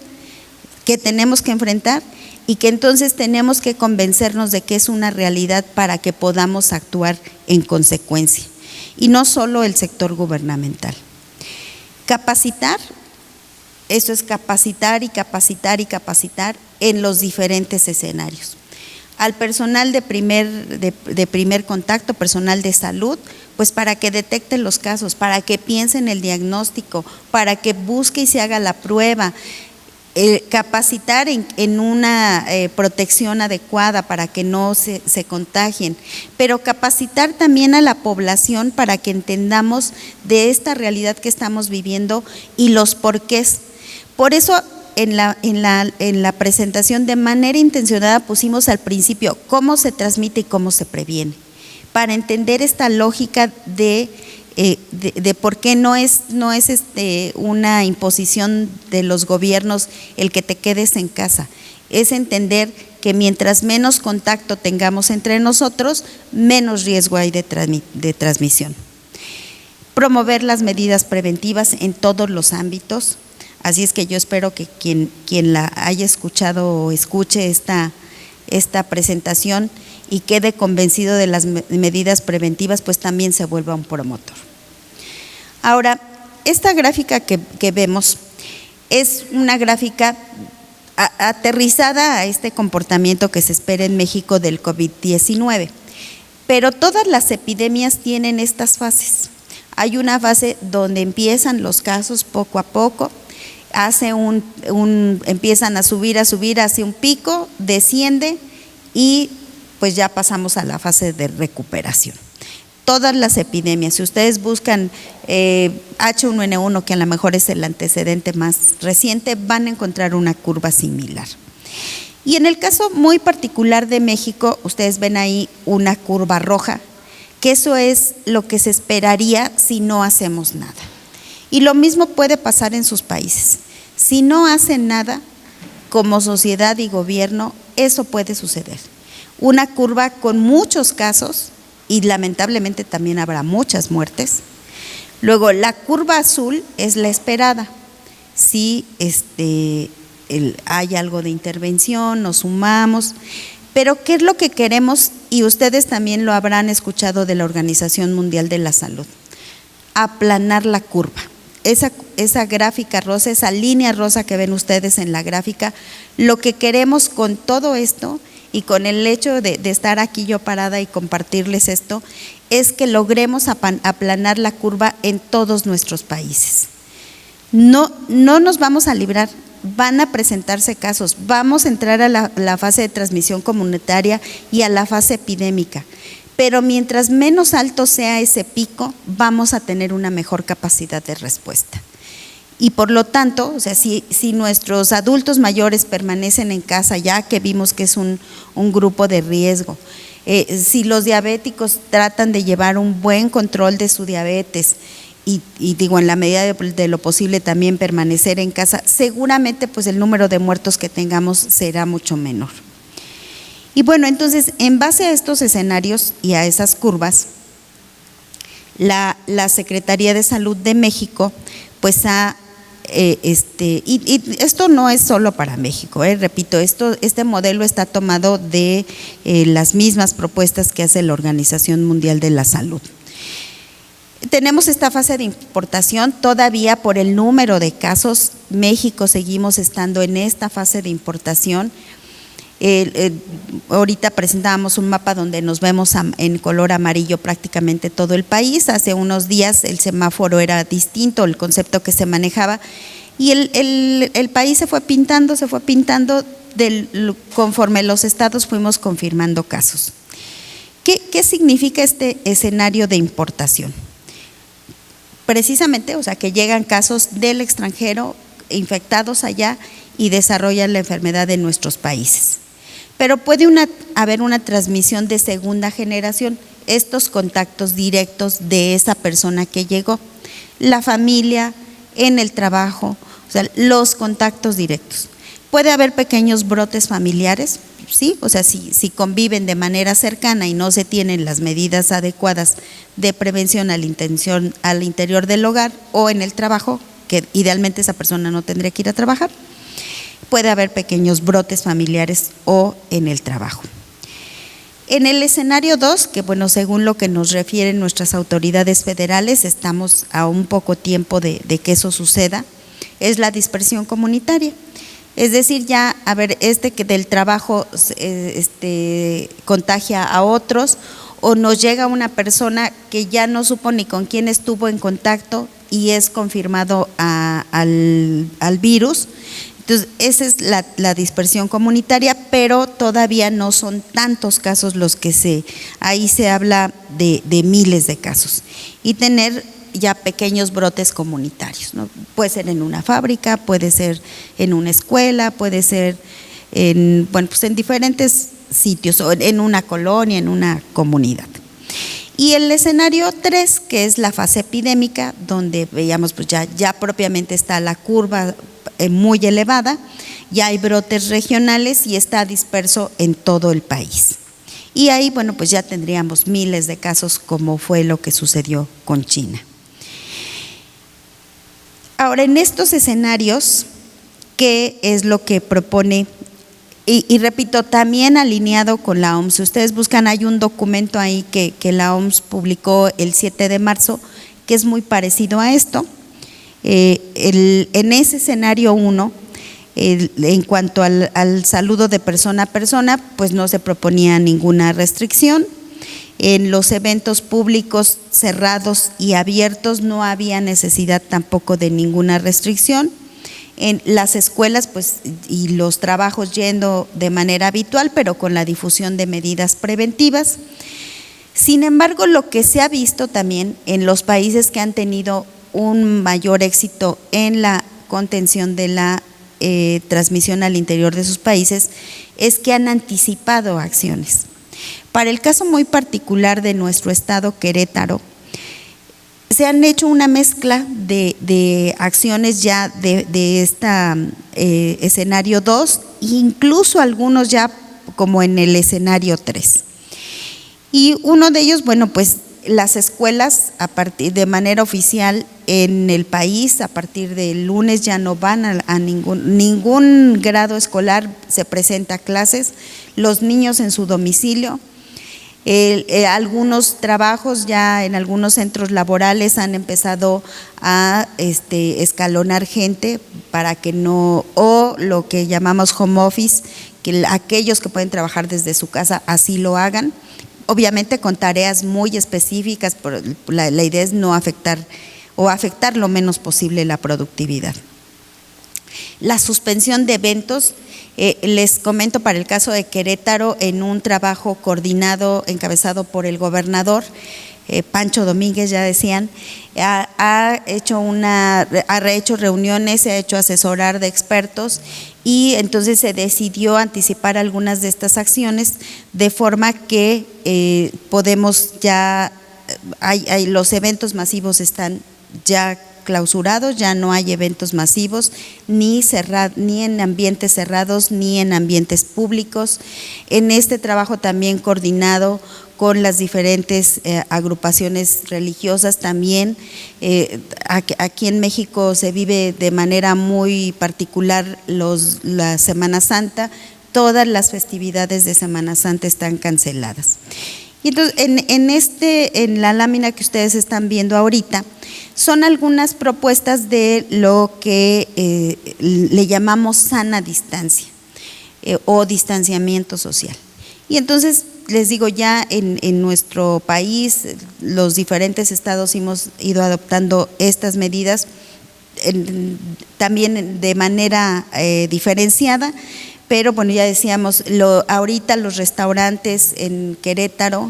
S2: que tenemos que enfrentar y que entonces tenemos que convencernos de que es una realidad para que podamos actuar en consecuencia. Y no solo el sector gubernamental. Capacitar, eso es capacitar y capacitar y capacitar en los diferentes escenarios. Al personal de primer contacto, personal de salud, pues para que detecte los casos, para que piense en el diagnóstico, para que busque y se haga la prueba. Capacitar en una protección adecuada para que no se contagien, pero capacitar también a la población para que entendamos de esta realidad que estamos viviendo y los porqués. Por eso en la presentación de manera intencionada pusimos al principio cómo se transmite y cómo se previene, para entender esta lógica de por qué no es una imposición de los gobiernos el que te quedes en casa, es entender que mientras menos contacto tengamos entre nosotros, menos riesgo hay de transmisión. Promover las medidas preventivas en todos los ámbitos, así es que yo espero que quien la haya escuchado o escuche esta presentación y quede convencido de las medidas preventivas, pues también se vuelva un promotor. Ahora, esta gráfica que vemos es una gráfica aterrizada a este comportamiento que se espera en México del COVID-19, pero todas las epidemias tienen estas fases. Hay una fase donde empiezan los casos poco a poco, empiezan a subir, hace un pico, desciende y pues ya pasamos a la fase de recuperación. Todas las epidemias, si ustedes buscan H1N1, que a lo mejor es el antecedente más reciente, van a encontrar una curva similar. Y en el caso muy particular de México, ustedes ven ahí una curva roja, que eso es lo que se esperaría si no hacemos nada. Y lo mismo puede pasar en sus países. Si no hacen nada, como sociedad y gobierno, eso puede suceder. Una curva con muchos casos y lamentablemente también habrá muchas muertes. Luego, la curva azul es la esperada. Si hay algo de intervención, nos sumamos, pero ¿qué es lo que queremos? Y ustedes también lo habrán escuchado de la Organización Mundial de la Salud: aplanar la curva. Esa gráfica rosa, esa línea rosa que ven ustedes en la gráfica, lo que queremos con todo esto y con el hecho de estar aquí yo parada y compartirles esto, es que logremos aplanar la curva en todos nuestros países. No nos vamos a librar, van a presentarse casos, vamos a entrar a la fase de transmisión comunitaria y a la fase epidémica. Pero mientras menos alto sea ese pico, vamos a tener una mejor capacidad de respuesta. Y por lo tanto, o sea, si nuestros adultos mayores permanecen en casa, ya que vimos que es un grupo de riesgo, si los diabéticos tratan de llevar un buen control de su diabetes y digo, en la medida de lo posible también permanecer en casa, seguramente pues el número de muertos que tengamos será mucho menor. Y bueno, entonces, en base a estos escenarios y a esas curvas, la Secretaría de Salud de México pues y esto no es solo para México, repito, este modelo está tomado de las mismas propuestas que hace la Organización Mundial de la Salud. Tenemos esta fase de importación, todavía por el número de casos, México seguimos estando en esta fase de importación. Ahorita presentábamos un mapa donde nos vemos en color amarillo prácticamente todo el país. Hace unos días el semáforo era distinto, el concepto que se manejaba, y el país se fue pintando conforme los estados fuimos confirmando casos. ¿Qué significa este escenario de importación? Precisamente, o sea, que llegan casos del extranjero infectados allá y desarrollan la enfermedad en nuestros países. Pero puede haber una transmisión de segunda generación, estos contactos directos de esa persona que llegó, la familia, en el trabajo, o sea, los contactos directos. Puede haber pequeños brotes familiares, sí, o sea, si conviven de manera cercana y no se tienen las medidas adecuadas de prevención al interior del hogar o en el trabajo, que idealmente esa persona no tendría que ir a trabajar. Puede haber pequeños brotes familiares o en el trabajo. En el escenario 2, que bueno, según lo que nos refieren nuestras autoridades federales, estamos a un poco tiempo de que eso suceda, es la dispersión comunitaria. Es decir, ya, a ver, que del trabajo contagia a otros, o nos llega una persona que ya no supo ni con quién estuvo en contacto y es confirmado al virus. Entonces, esa es la dispersión comunitaria, pero todavía no son tantos casos los que ahí se habla de miles de casos. Y tener ya pequeños brotes comunitarios, ¿no? Puede ser en una fábrica, puede ser en una escuela, puede ser en diferentes sitios, o en una colonia, en una comunidad. Y el escenario 3, que es la fase epidémica, donde veíamos pues ya propiamente está la curva muy elevada, ya hay brotes regionales y está disperso en todo el país. Y ahí, bueno, pues ya tendríamos miles de casos, como fue lo que sucedió con China. Ahora, en estos escenarios, ¿qué es lo que propone? Y repito, también alineado con la OMS. Si ustedes buscan, hay un documento ahí que la OMS publicó el 7 de marzo, que es muy parecido a esto. En ese escenario 1, en cuanto al saludo de persona a persona, pues no se proponía ninguna restricción. En los eventos públicos cerrados y abiertos no había necesidad tampoco de ninguna restricción. En las escuelas pues y los trabajos yendo de manera habitual, pero con la difusión de medidas preventivas. Sin embargo, lo que se ha visto también en los países que han tenido un mayor éxito en la contención de la transmisión al interior de sus países, es que han anticipado acciones. Para el caso muy particular de nuestro estado Querétaro, se han hecho una mezcla de acciones ya de esta escenario 2, incluso algunos ya como en el escenario 3. Y uno de ellos, bueno, pues las escuelas de manera oficial en el país a partir del lunes ya no van a ningún grado escolar, se presenta a clases, los niños en su domicilio. Algunos trabajos ya en algunos centros laborales han empezado a escalonar gente para que no, o lo que llamamos home office, que aquellos que pueden trabajar desde su casa así lo hagan, obviamente con tareas muy específicas, la idea es no afectar o afectar lo menos posible la productividad. La suspensión de eventos, les comento para el caso de Querétaro, en un trabajo coordinado, encabezado por el gobernador, Pancho Domínguez, ya decían, ha hecho reuniones, se ha hecho asesorar de expertos y entonces se decidió anticipar algunas de estas acciones de forma que podemos ya, los eventos masivos están ya clausurados, ya no hay eventos masivos ni en ambientes cerrados ni en ambientes públicos. En este trabajo también coordinado con las diferentes agrupaciones religiosas también, aquí en México se vive de manera muy particular la Semana Santa, todas las festividades de Semana Santa están canceladas. Y entonces en la lámina que ustedes están viendo ahorita, son algunas propuestas de lo que le llamamos sana distancia o distanciamiento social. Y entonces les digo, ya en nuestro país, los diferentes estados hemos ido adoptando estas medidas también de manera diferenciada, pero bueno, ya decíamos, ahorita los restaurantes en Querétaro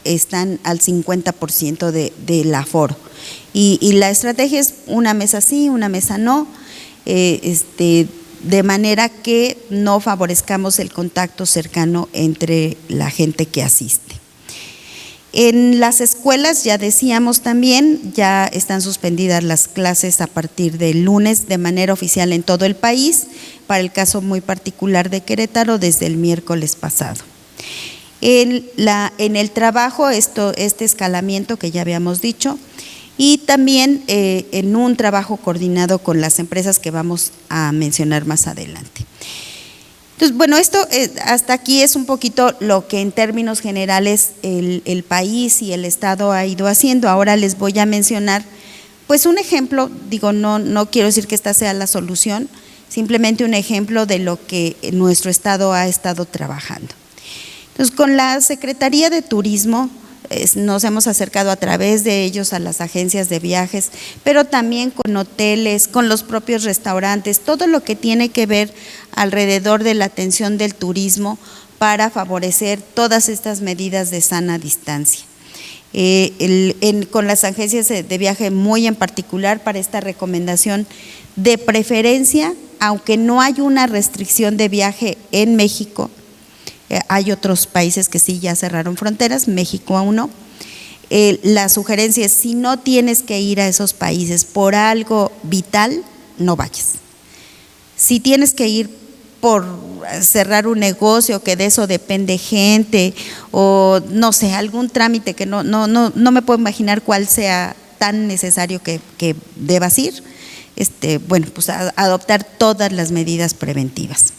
S2: están al 50% del aforo. Y la estrategia es una mesa sí, una mesa no, de manera que no favorezcamos el contacto cercano entre la gente que asiste. En las escuelas, ya decíamos también, ya están suspendidas las clases a partir del lunes de manera oficial en todo el país, para el caso muy particular de Querétaro desde el miércoles pasado. En el trabajo, este escalamiento que ya habíamos dicho, y también en un trabajo coordinado con las empresas que vamos a mencionar más adelante. Entonces, bueno, esto hasta aquí es un poquito lo que en términos generales el país y el Estado ha ido haciendo. Ahora les voy a mencionar pues un ejemplo, digo, no quiero decir que esta sea la solución, simplemente un ejemplo de lo que nuestro Estado ha estado trabajando. Entonces, con la Secretaría de Turismo nos hemos acercado a través de ellos a las agencias de viajes, pero también con hoteles, con los propios restaurantes, todo lo que tiene que ver alrededor de la atención del turismo para favorecer todas estas medidas de sana distancia. Con las agencias de viaje muy en particular para esta recomendación de preferencia, aunque no hay una restricción de viaje en México, hay otros países que sí ya cerraron fronteras, México aún no. La sugerencia es, si no tienes que ir a esos países por algo vital, no vayas. Si tienes que ir por cerrar un negocio, que de eso depende gente, o no sé, algún trámite que no me puedo imaginar cuál sea tan necesario que debas ir, bueno, pues adoptar todas las medidas preventivas.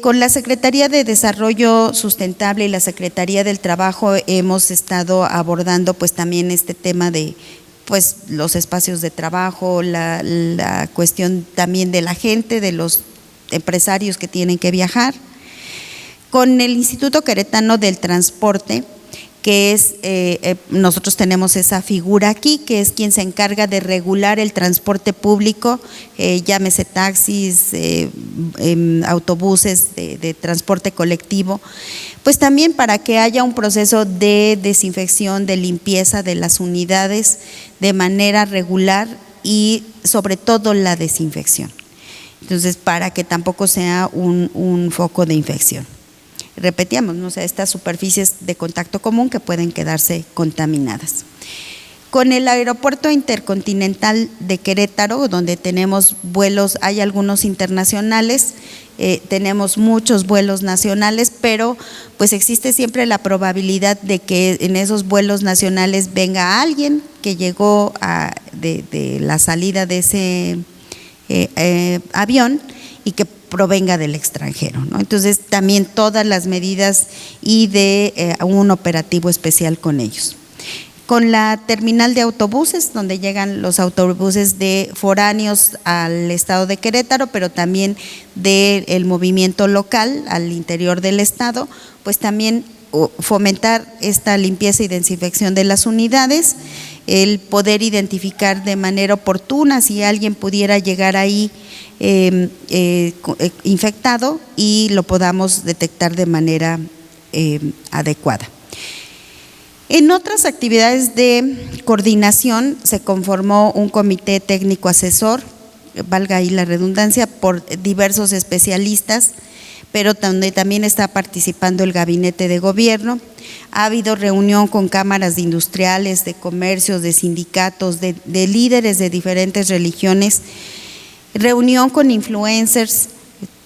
S2: Con la Secretaría de Desarrollo Sustentable y la Secretaría del Trabajo hemos estado abordando pues también este tema de pues los espacios de trabajo, la cuestión también de la gente, de los empresarios que tienen que viajar. Con el Instituto Queretano del Transporte, que es, nosotros tenemos esa figura aquí, que es quien se encarga de regular el transporte público, llámese taxis, autobuses de transporte colectivo, pues también para que haya un proceso de desinfección, de limpieza de las unidades de manera regular y sobre todo la desinfección. Entonces, para que tampoco sea un foco de infección. Repetíamos, ¿no? O sea, estas superficies de contacto común que pueden quedarse contaminadas. Con el Aeropuerto Intercontinental de Querétaro, donde tenemos vuelos, hay algunos internacionales, tenemos muchos vuelos nacionales, pero pues existe siempre la probabilidad de que en esos vuelos nacionales venga alguien que llegó de la salida de ese avión y que provenga del extranjero, ¿no? Entonces también todas las medidas y de un operativo especial con ellos. Con la terminal de autobuses, donde llegan los autobuses de foráneos al estado de Querétaro, pero también del movimiento local al interior del estado, pues también fomentar esta limpieza y desinfección de las unidades, el poder identificar de manera oportuna si alguien pudiera llegar ahí infectado y lo podamos detectar de manera adecuada. En otras actividades de coordinación se conformó un comité técnico asesor, valga ahí la redundancia, por diversos especialistas, pero donde también está participando el gabinete de gobierno. Ha habido reunión con cámaras de industriales, de comercios, de sindicatos, de líderes de diferentes religiones, reunión con influencers,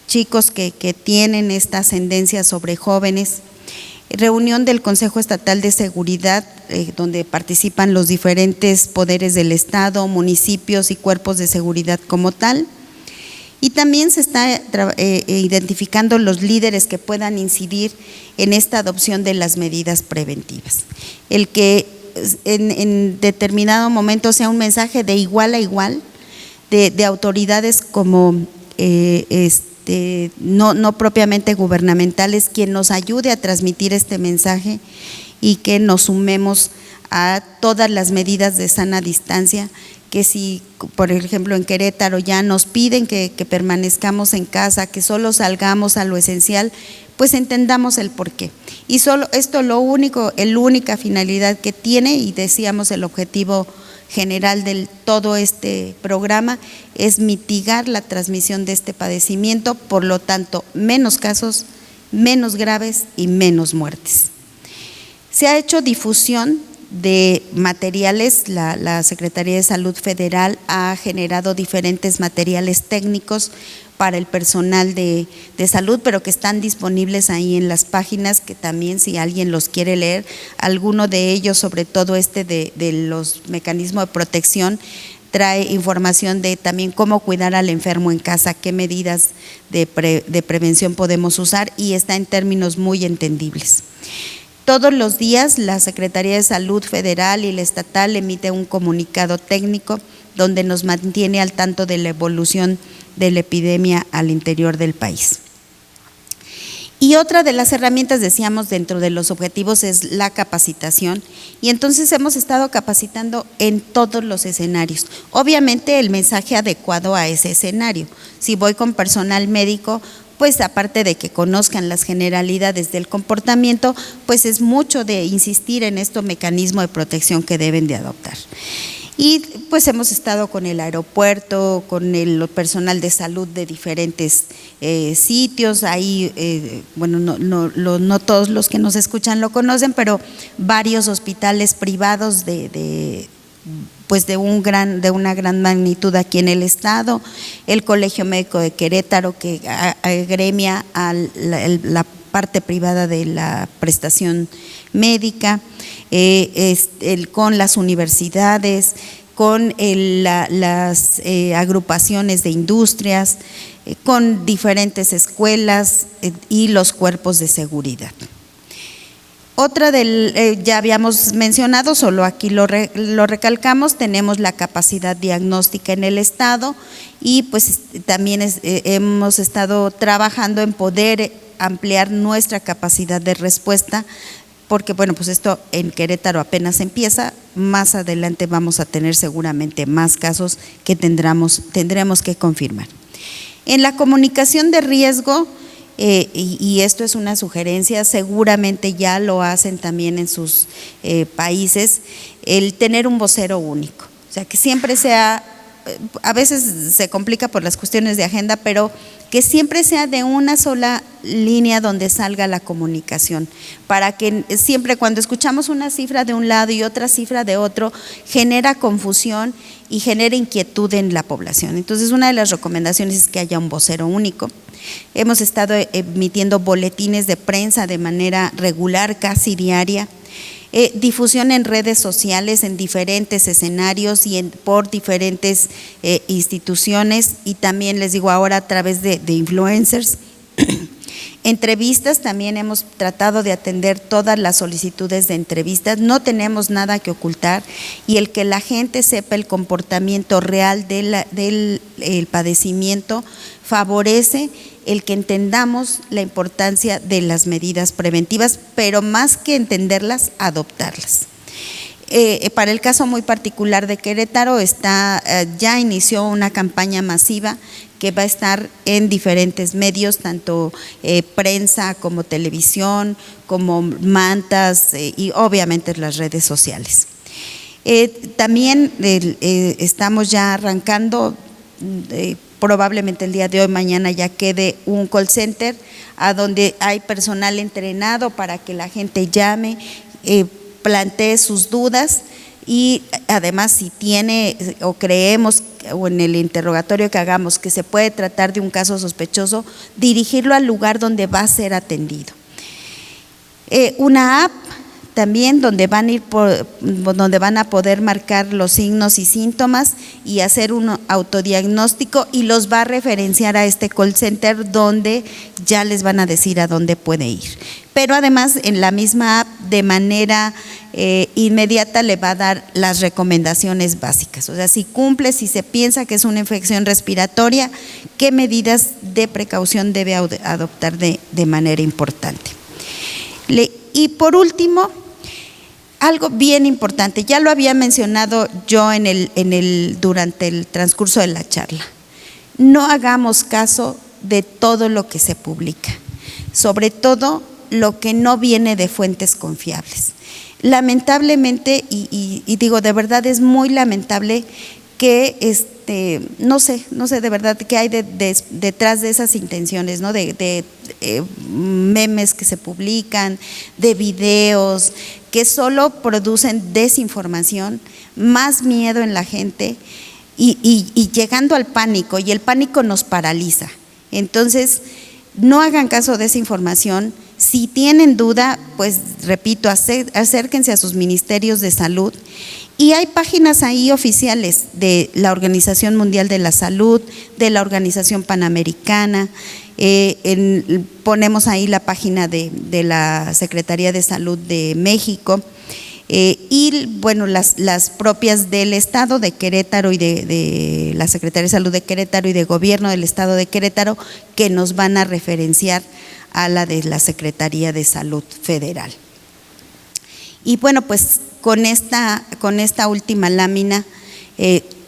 S2: chicos que tienen esta ascendencia sobre jóvenes, reunión del Consejo Estatal de Seguridad, donde participan los diferentes poderes del Estado, municipios y cuerpos de seguridad como tal. Y también se está identificando los líderes que puedan incidir en esta adopción de las medidas preventivas. El que en determinado momento sea un mensaje de igual a igual, de autoridades como no propiamente gubernamentales, quien nos ayude a transmitir este mensaje y que nos sumemos a todas las medidas de sana distancia, que si, por ejemplo, en Querétaro ya nos piden que permanezcamos en casa, que solo salgamos a lo esencial, pues entendamos el porqué. Y solo esto la única finalidad que tiene, y decíamos el objetivo general de todo este programa, es mitigar la transmisión de este padecimiento, por lo tanto, menos casos, menos graves y menos muertes. Se ha hecho difusión de materiales, la Secretaría de Salud Federal ha generado diferentes materiales técnicos para el personal de salud, pero que están disponibles ahí en las páginas, que también si alguien los quiere leer, alguno de ellos, sobre todo de los mecanismos de protección, trae información de también cómo cuidar al enfermo en casa, qué medidas de prevención podemos usar, y está en términos muy entendibles. Todos los días la Secretaría de Salud Federal y la estatal emite un comunicado técnico donde nos mantiene al tanto de la evolución de la epidemia al interior del país. Y otra de las herramientas, decíamos, dentro de los objetivos es la capacitación, y entonces hemos estado capacitando en todos los escenarios. Obviamente el mensaje adecuado a ese escenario. Si voy con personal médico, pues aparte de que conozcan las generalidades del comportamiento, pues es mucho de insistir en estos mecanismos de protección que deben de adoptar. Y pues hemos estado con el aeropuerto, con el personal de salud de diferentes sitios, ahí, bueno, no todos los que nos escuchan lo conocen, pero varios hospitales privados de una gran magnitud aquí en el estado, el Colegio Médico de Querétaro, que agremia a la parte privada de la prestación médica, con las universidades, con las agrupaciones de industrias, con diferentes escuelas y los cuerpos de seguridad. Otra ya habíamos mencionado, solo aquí lo recalcamos, tenemos la capacidad diagnóstica en el estado, y pues también hemos estado trabajando en poder ampliar nuestra capacidad de respuesta, porque bueno, pues esto en Querétaro apenas empieza, más adelante vamos a tener seguramente más casos que tendremos que confirmar. En la comunicación de riesgo, y esto es una sugerencia, seguramente ya lo hacen también en sus países, el tener un vocero único, o sea, que siempre sea a veces se complica por las cuestiones de agenda, pero que siempre sea de una sola línea donde salga la comunicación, para que siempre cuando escuchamos una cifra de un lado y otra cifra de otro, genera confusión y genera inquietud en la población. Entonces, una de las recomendaciones es que haya un vocero único. Hemos estado emitiendo boletines de prensa de manera regular, casi diaria. Difusión en redes sociales, en diferentes escenarios y por diferentes instituciones, y también les digo ahora a través de influencers. Entrevistas, también hemos tratado de atender todas las solicitudes de entrevistas, no tenemos nada que ocultar, y el que la gente sepa el comportamiento real del padecimiento favorece el que entendamos la importancia de las medidas preventivas, pero más que entenderlas, adoptarlas. Para el caso muy particular de Querétaro, ya inició una campaña masiva que va a estar en diferentes medios, tanto prensa como televisión, como mantas y obviamente las redes sociales. También estamos ya arrancando, probablemente el día de hoy, mañana ya quede un call center a donde hay personal entrenado para que la gente llame, plantee sus dudas, y además si tiene o creemos o en el interrogatorio que hagamos que se puede tratar de un caso sospechoso, dirigirlo al lugar donde va a ser atendido. Una app también donde van a poder marcar los signos y síntomas y hacer un autodiagnóstico, y los va a referenciar a este call center donde ya les van a decir a dónde puede ir. Pero además en la misma app de manera inmediata le va a dar las recomendaciones básicas, o sea, si se piensa que es una infección respiratoria, qué medidas de precaución debe adoptar de manera importante. Y por último, algo bien importante, ya lo había mencionado yo durante el transcurso de la charla, no hagamos caso de todo lo que se publica, sobre todo lo que no viene de fuentes confiables. Lamentablemente, y digo de verdad, es muy lamentable que no sé de verdad qué hay detrás de esas intenciones, ¿no? De memes que se publican, de videos que solo producen desinformación, más miedo en la gente y llegando al pánico, y el pánico nos paraliza. Entonces, no hagan caso de esa información. Si tienen duda, pues repito, acérquense a sus ministerios de salud, y hay páginas ahí oficiales de la Organización Mundial de la Salud, de la Organización Panamericana, ponemos ahí la página de la Secretaría de Salud de México, y bueno, las propias del Estado de Querétaro y de la Secretaría de Salud de Querétaro y de Gobierno del Estado de Querétaro, que nos van a referenciar a la de la Secretaría de Salud Federal. Y bueno, pues con esta última lámina,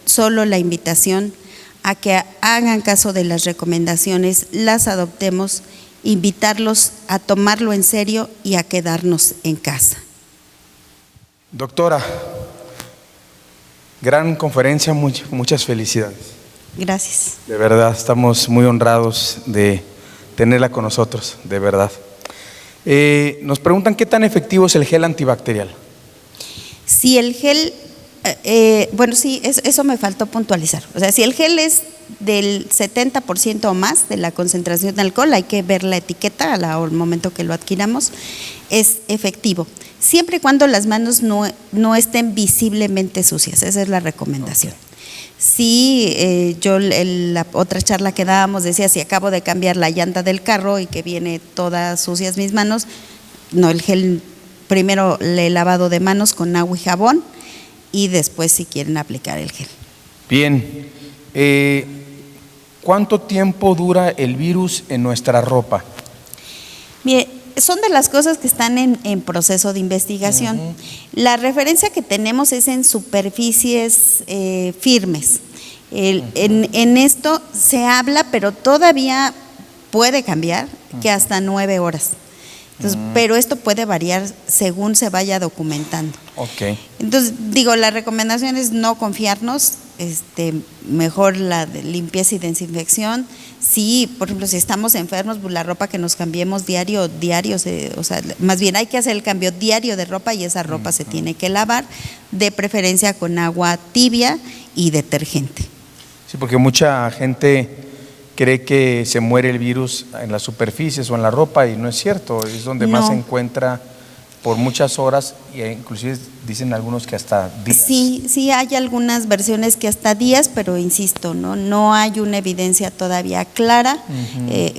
S2: solo la invitación a que hagan caso de las recomendaciones, las adoptemos, invitarlos a tomarlo en serio y a quedarnos en casa.
S1: Doctora, gran conferencia, muchas felicidades.
S2: Gracias.
S1: De verdad, estamos muy honrados de tenerla con nosotros, de verdad. Nos preguntan qué tan efectivo es el gel antibacterial.
S2: Si el gel, bueno, sí, eso me faltó puntualizar. O sea, si el gel es del 70% o más de la concentración de alcohol, hay que ver la etiqueta al momento que lo adquiramos, es efectivo, siempre y cuando las manos no estén visiblemente sucias. Esa es la recomendación. Sí, yo en la otra charla que dábamos decía, si acabo de cambiar la llanta del carro y que viene todas sucias mis manos, no, el gel primero le he lavado de manos con agua y jabón, y después si quieren aplicar el gel.
S1: Bien, ¿cuánto tiempo dura el virus en nuestra ropa?
S2: Mire, son de las cosas que están en proceso de investigación. La referencia que tenemos es en superficies firmes. En esto se habla, pero todavía puede cambiar, que hasta 9 horas. Entonces, pero esto puede variar según se vaya documentando.
S1: Okay.
S2: Entonces, digo, la recomendación es no confiarnos, mejor la de limpieza y desinfección. Sí, por ejemplo, si estamos enfermos, pues la ropa que nos cambiemos diario, o sea, más bien hay que hacer el cambio diario de ropa y esa ropa se tiene que lavar, de preferencia con agua tibia y detergente.
S1: Sí, porque mucha gente cree que se muere el virus en las superficies o en la ropa y no es cierto, es donde más se encuentra por muchas horas e inclusive dicen algunos que hasta días.
S2: Sí, hay algunas versiones que hasta días, pero insisto, no hay una evidencia todavía clara,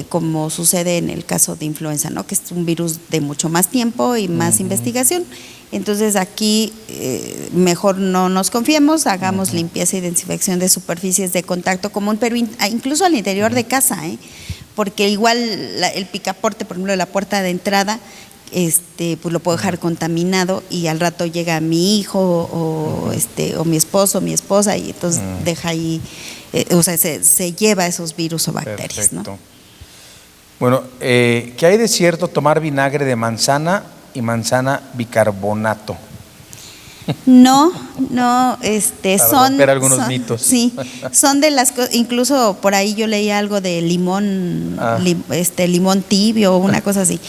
S2: como sucede en el caso de influenza, ¿no? Que es un virus de mucho más tiempo y más investigación. Entonces aquí mejor no nos confiemos, hagamos limpieza y desinfección de superficies de contacto común, pero incluso al interior de casa, porque igual el picaporte, por ejemplo, de la puerta de entrada, pues lo puedo dejar contaminado y al rato llega mi hijo o mi esposo, mi esposa, y entonces deja ahí, o sea, se lleva esos virus o bacterias.
S1: Perfecto. ¿No? Bueno, ¿qué hay de cierto tomar vinagre de manzana y manzana bicarbonato?
S2: No,
S1: Para
S2: son
S1: romper algunos mitos.
S2: Sí, son de las cosas, incluso por ahí yo leí algo de limón, limón tibio o una cosa así.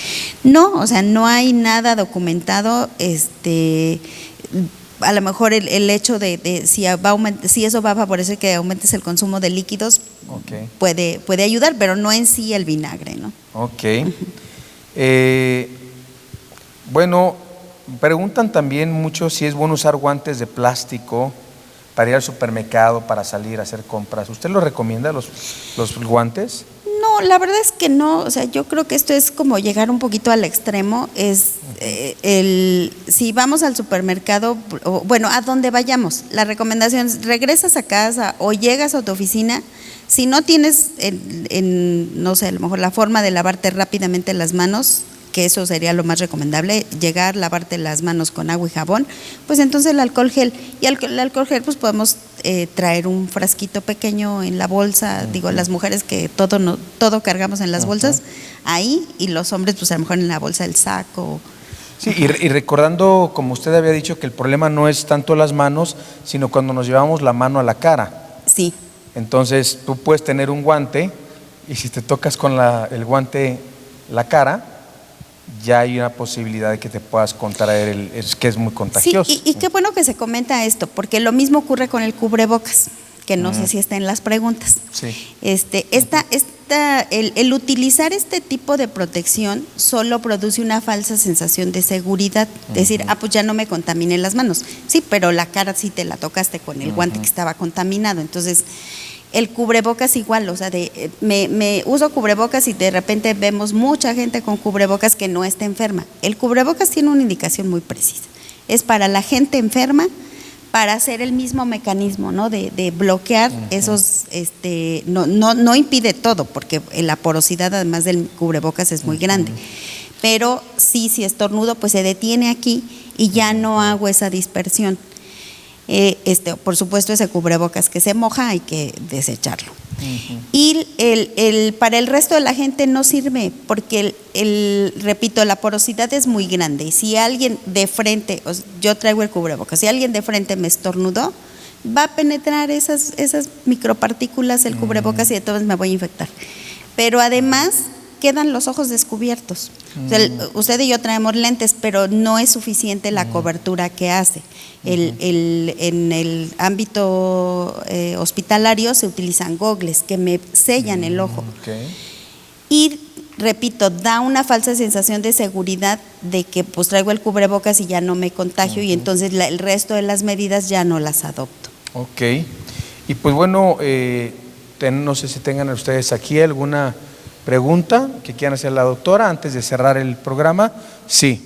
S2: No, o sea, no hay nada documentado, a lo mejor el hecho de si eso va a favorecer que aumentes el consumo de líquidos, puede ayudar, pero no en sí el vinagre, ¿no?
S1: Ok. Bueno, preguntan también mucho si es bueno usar guantes de plástico para ir al supermercado, para salir a hacer compras. ¿Usted lo recomienda, los guantes?
S2: No, la verdad es que no, o sea, yo creo que esto es como llegar un poquito al extremo, si vamos al supermercado, bueno, a donde vayamos, la recomendación es regresas a casa o llegas a tu oficina, si no tienes, no sé, a lo mejor la forma de lavarte rápidamente las manos, que eso sería lo más recomendable, llegar, lavarte las manos con agua y jabón, pues entonces el alcohol gel, y el alcohol gel pues podemos traer un frasquito pequeño en la bolsa, digo, las mujeres que todo cargamos en las bolsas, ahí, y los hombres pues a lo mejor en la bolsa del saco.
S1: Sí, y recordando, como usted había dicho, que el problema no es tanto las manos, sino cuando nos llevamos la mano a la cara.
S2: Sí.
S1: Entonces tú puedes tener un guante y si te tocas con el guante la cara, ya hay una posibilidad de que te puedas contraer, que es muy contagioso.
S2: Sí, y qué bueno que se comenta esto, porque lo mismo ocurre con el cubrebocas, que no sé si está en las preguntas.
S1: Sí.
S2: El utilizar este tipo de protección solo produce una falsa sensación de seguridad, decir, pues ya no me contaminé las manos. Sí, pero la cara sí te la tocaste con el guante que estaba contaminado, entonces el cubrebocas igual, o sea, me uso cubrebocas y de repente vemos mucha gente con cubrebocas que no está enferma. El cubrebocas tiene una indicación muy precisa, es para la gente enferma, para hacer el mismo mecanismo, ¿no? De bloquear esos, no impide todo, porque la porosidad además del cubrebocas es muy grande, pero sí, si estornudo, pues se detiene aquí y ya no hago esa dispersión. Por supuesto, ese cubrebocas que se moja hay que desecharlo. Y para el resto de la gente no sirve, porque repito, la porosidad es muy grande, y si alguien de frente, yo traigo el cubrebocas, si alguien de frente me estornudó, va a penetrar esas micropartículas el cubrebocas y de todas me voy a infectar. Pero además quedan los ojos descubiertos. O sea, usted y yo traemos lentes, pero no es suficiente la cobertura que hace. En el ámbito hospitalario se utilizan gogles que me sellan el ojo. Y repito, da una falsa sensación de seguridad de que pues traigo el cubrebocas y ya no me contagio, y entonces el resto de las medidas ya no las adopto.
S1: Ok. Y pues bueno, no sé si tengan ustedes aquí alguna pregunta que quieran hacer la doctora antes de cerrar el programa. Sí.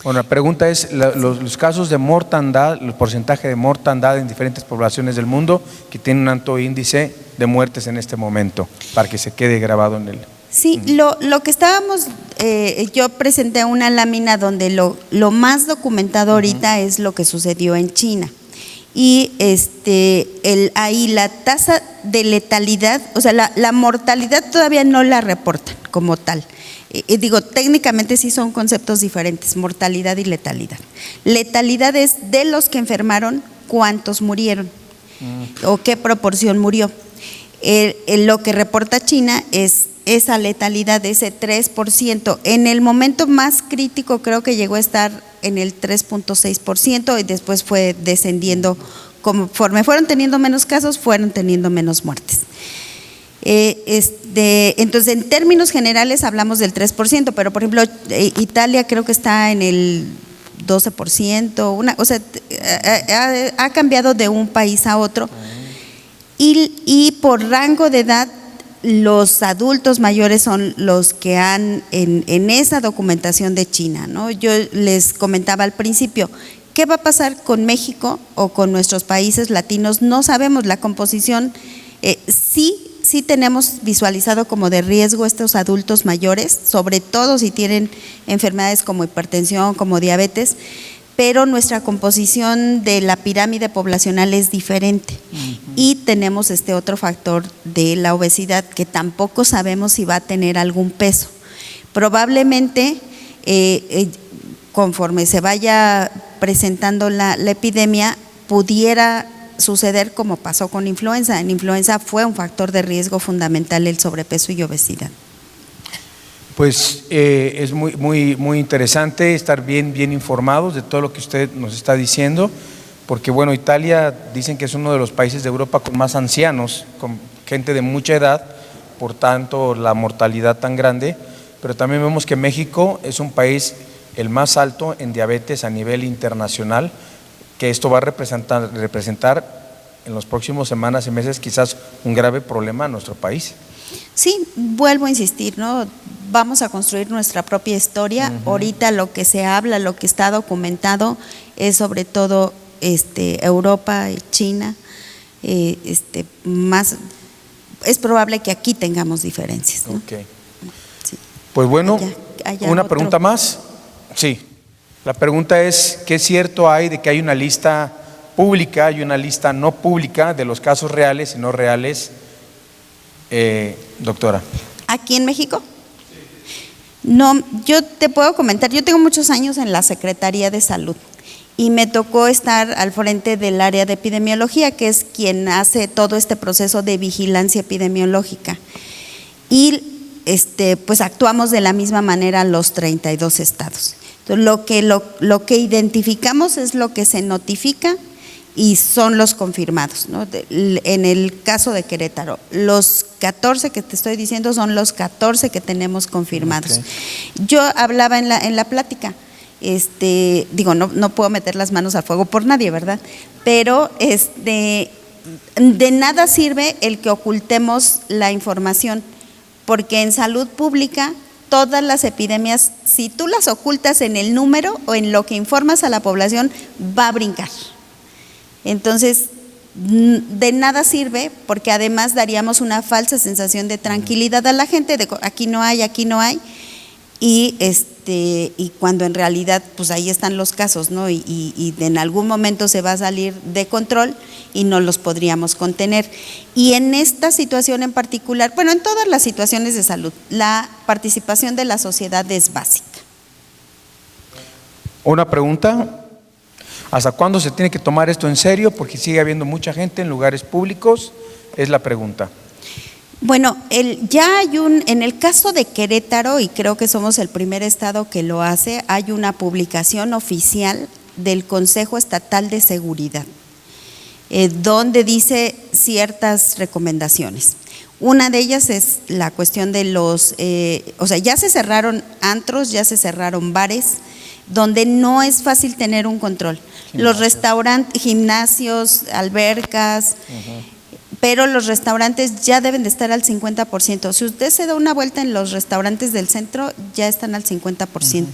S1: Bueno, la pregunta es los casos de mortandad, el porcentaje de mortandad en diferentes poblaciones del mundo que tienen un alto índice de muertes en este momento, para que se quede grabado en el...
S2: Sí, lo que estábamos, yo presenté una lámina donde lo más documentado ahorita es lo que sucedió en China. Y ahí la tasa de letalidad, o sea, la mortalidad todavía no la reportan como tal. Digo, técnicamente sí son conceptos diferentes, mortalidad y letalidad. Letalidad es de los que enfermaron, cuántos murieron. o qué proporción murió. Lo que reporta China es esa letalidad de ese 3%. En el momento más crítico creo que llegó a estar en el 3.6% y después fue descendiendo. Conforme fueron teniendo menos casos, fueron teniendo menos muertes. Entonces, en términos generales hablamos del 3%, pero por ejemplo, Italia creo que está en el 12%, o sea, ha cambiado de un país a otro. Y por rango de edad, los adultos mayores son los que han en esa documentación de China, ¿no? Yo les comentaba al principio, ¿qué va a pasar con México o con nuestros países latinos? No sabemos la composición. Sí tenemos visualizado como de riesgo estos adultos mayores, sobre todo si tienen enfermedades como hipertensión, como diabetes, pero nuestra composición de la pirámide poblacional es diferente. Y tenemos este otro factor de la obesidad que tampoco sabemos si va a tener algún peso. Probablemente conforme se vaya presentando la epidemia pudiera suceder como pasó con influenza. En influenza fue un factor de riesgo fundamental el sobrepeso y obesidad.
S1: Pues es muy interesante estar bien informados de todo lo que usted nos está diciendo, porque bueno, Italia dicen que es uno de los países de Europa con más ancianos, con gente de mucha edad, por tanto la mortalidad tan grande, pero también vemos que México es un país el más alto en diabetes a nivel internacional, que esto va a representar en los próximos semanas y meses quizás un grave problema en nuestro país.
S2: Sí, vuelvo a insistir, ¿no? Vamos a construir nuestra propia historia. Ahorita lo que se habla, lo que está documentado es sobre todo Europa y China. Más es probable que aquí tengamos diferencias, ¿no?
S1: Okay. Sí. Pues bueno, una pregunta más. Sí. La pregunta es, ¿qué cierto hay de que hay una lista pública y una lista no pública de los casos reales y no reales, doctora?
S2: ¿Aquí en México? No, yo te puedo comentar, yo tengo muchos años en la Secretaría de Salud y me tocó estar al frente del área de epidemiología, que es quien hace todo este proceso de vigilancia epidemiológica. Y pues actuamos de la misma manera los 32 estados. Entonces, lo que identificamos es lo que se notifica y son los confirmados, ¿no? En el caso de Querétaro, los 14 que te estoy diciendo son los 14 que tenemos confirmados. Okay. Yo hablaba en la plática, digo, no puedo meter las manos al fuego por nadie, ¿verdad? Pero de nada sirve el que ocultemos la información, porque en salud pública todas las epidemias, si tú las ocultas en el número o en lo que informas a la población, va a brincar. Entonces, de nada sirve, porque además daríamos una falsa sensación de tranquilidad a la gente, de aquí no hay, y cuando en realidad pues ahí están los casos, ¿no? Y en algún momento se va a salir de control y no los podríamos contener. Y en esta situación en particular, bueno, en todas las situaciones de salud, la participación de la sociedad es básica.
S1: Una pregunta. ¿Hasta cuándo se tiene que tomar esto en serio? Porque sigue habiendo mucha gente en lugares públicos, es la pregunta.
S2: Bueno, ya hay en el caso de Querétaro, y creo que somos el primer estado que lo hace, hay una publicación oficial del Consejo Estatal de Seguridad, donde dice ciertas recomendaciones. Una de ellas es la cuestión de ya se cerraron antros, ya se cerraron bares, donde no es fácil tener un control. Los restaurantes, gimnasios, albercas, pero los restaurantes ya deben de estar al 50%. Si usted se da una vuelta en los restaurantes del centro, ya están al 50%.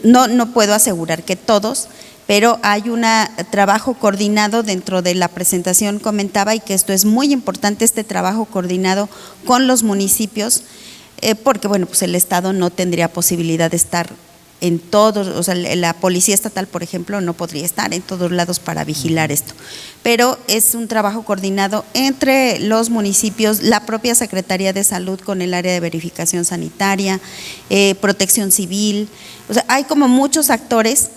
S2: No puedo asegurar que todos, pero hay un trabajo coordinado dentro de la presentación, comentaba, y que esto es muy importante, este trabajo coordinado con los municipios, porque bueno, pues el Estado no tendría posibilidad de estar en todos, o sea, la Policía Estatal, por ejemplo, no podría estar en todos lados para vigilar esto, pero es un trabajo coordinado entre los municipios, la propia Secretaría de Salud con el área de verificación sanitaria, Protección Civil, o sea, hay como muchos actores.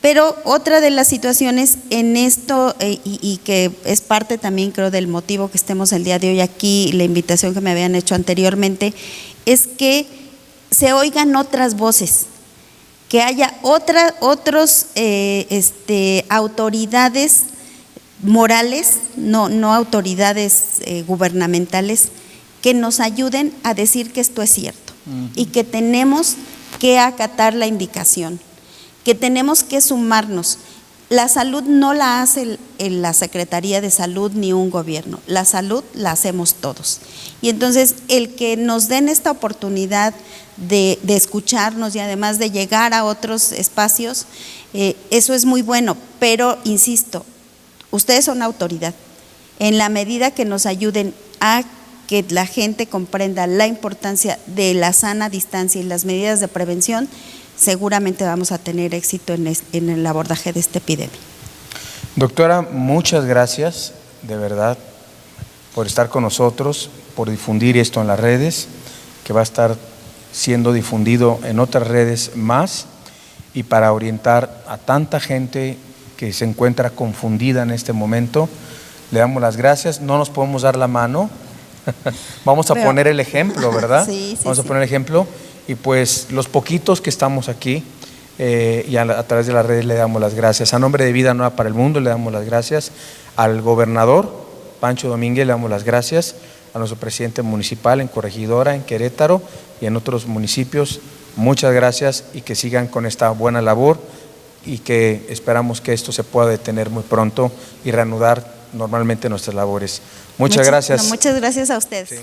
S2: Pero otra de las situaciones en esto, y que es parte también creo del motivo que estemos el día de hoy aquí, la invitación que me habían hecho anteriormente, es que se oigan otras voces, que haya otros autoridades morales, no autoridades gubernamentales, que nos ayuden a decir que esto es cierto y que tenemos que acatar la indicación, que tenemos que sumarnos. La salud no la hace la Secretaría de Salud ni un gobierno, la salud la hacemos todos. Y entonces el que nos den esta oportunidad de escucharnos y además de llegar a otros espacios, eso es muy bueno, pero insisto, ustedes son autoridad. En la medida que nos ayuden a que la gente comprenda la importancia de la sana distancia y las medidas de prevención, seguramente vamos a tener éxito en el abordaje de esta epidemia.
S1: Doctora, muchas gracias, de verdad, por estar con nosotros, por difundir esto en las redes, que va a estar siendo difundido en otras redes más, y para orientar a tanta gente que se encuentra confundida en este momento. Le damos las gracias, no nos podemos dar la mano, vamos a poner el ejemplo, ¿verdad?
S2: Sí,
S1: vamos a poner el ejemplo. Y pues los poquitos que estamos aquí y a través de las redes le damos las gracias. A nombre de Vida Nueva para el Mundo le damos las gracias al gobernador Pancho Domínguez, le damos las gracias a nuestro presidente municipal en Corregidora, en Querétaro y en otros municipios. Muchas gracias y que sigan con esta buena labor y que esperamos que esto se pueda detener muy pronto y reanudar normalmente nuestras labores. Muchas gracias.
S2: Muchas gracias a ustedes.
S1: Sí.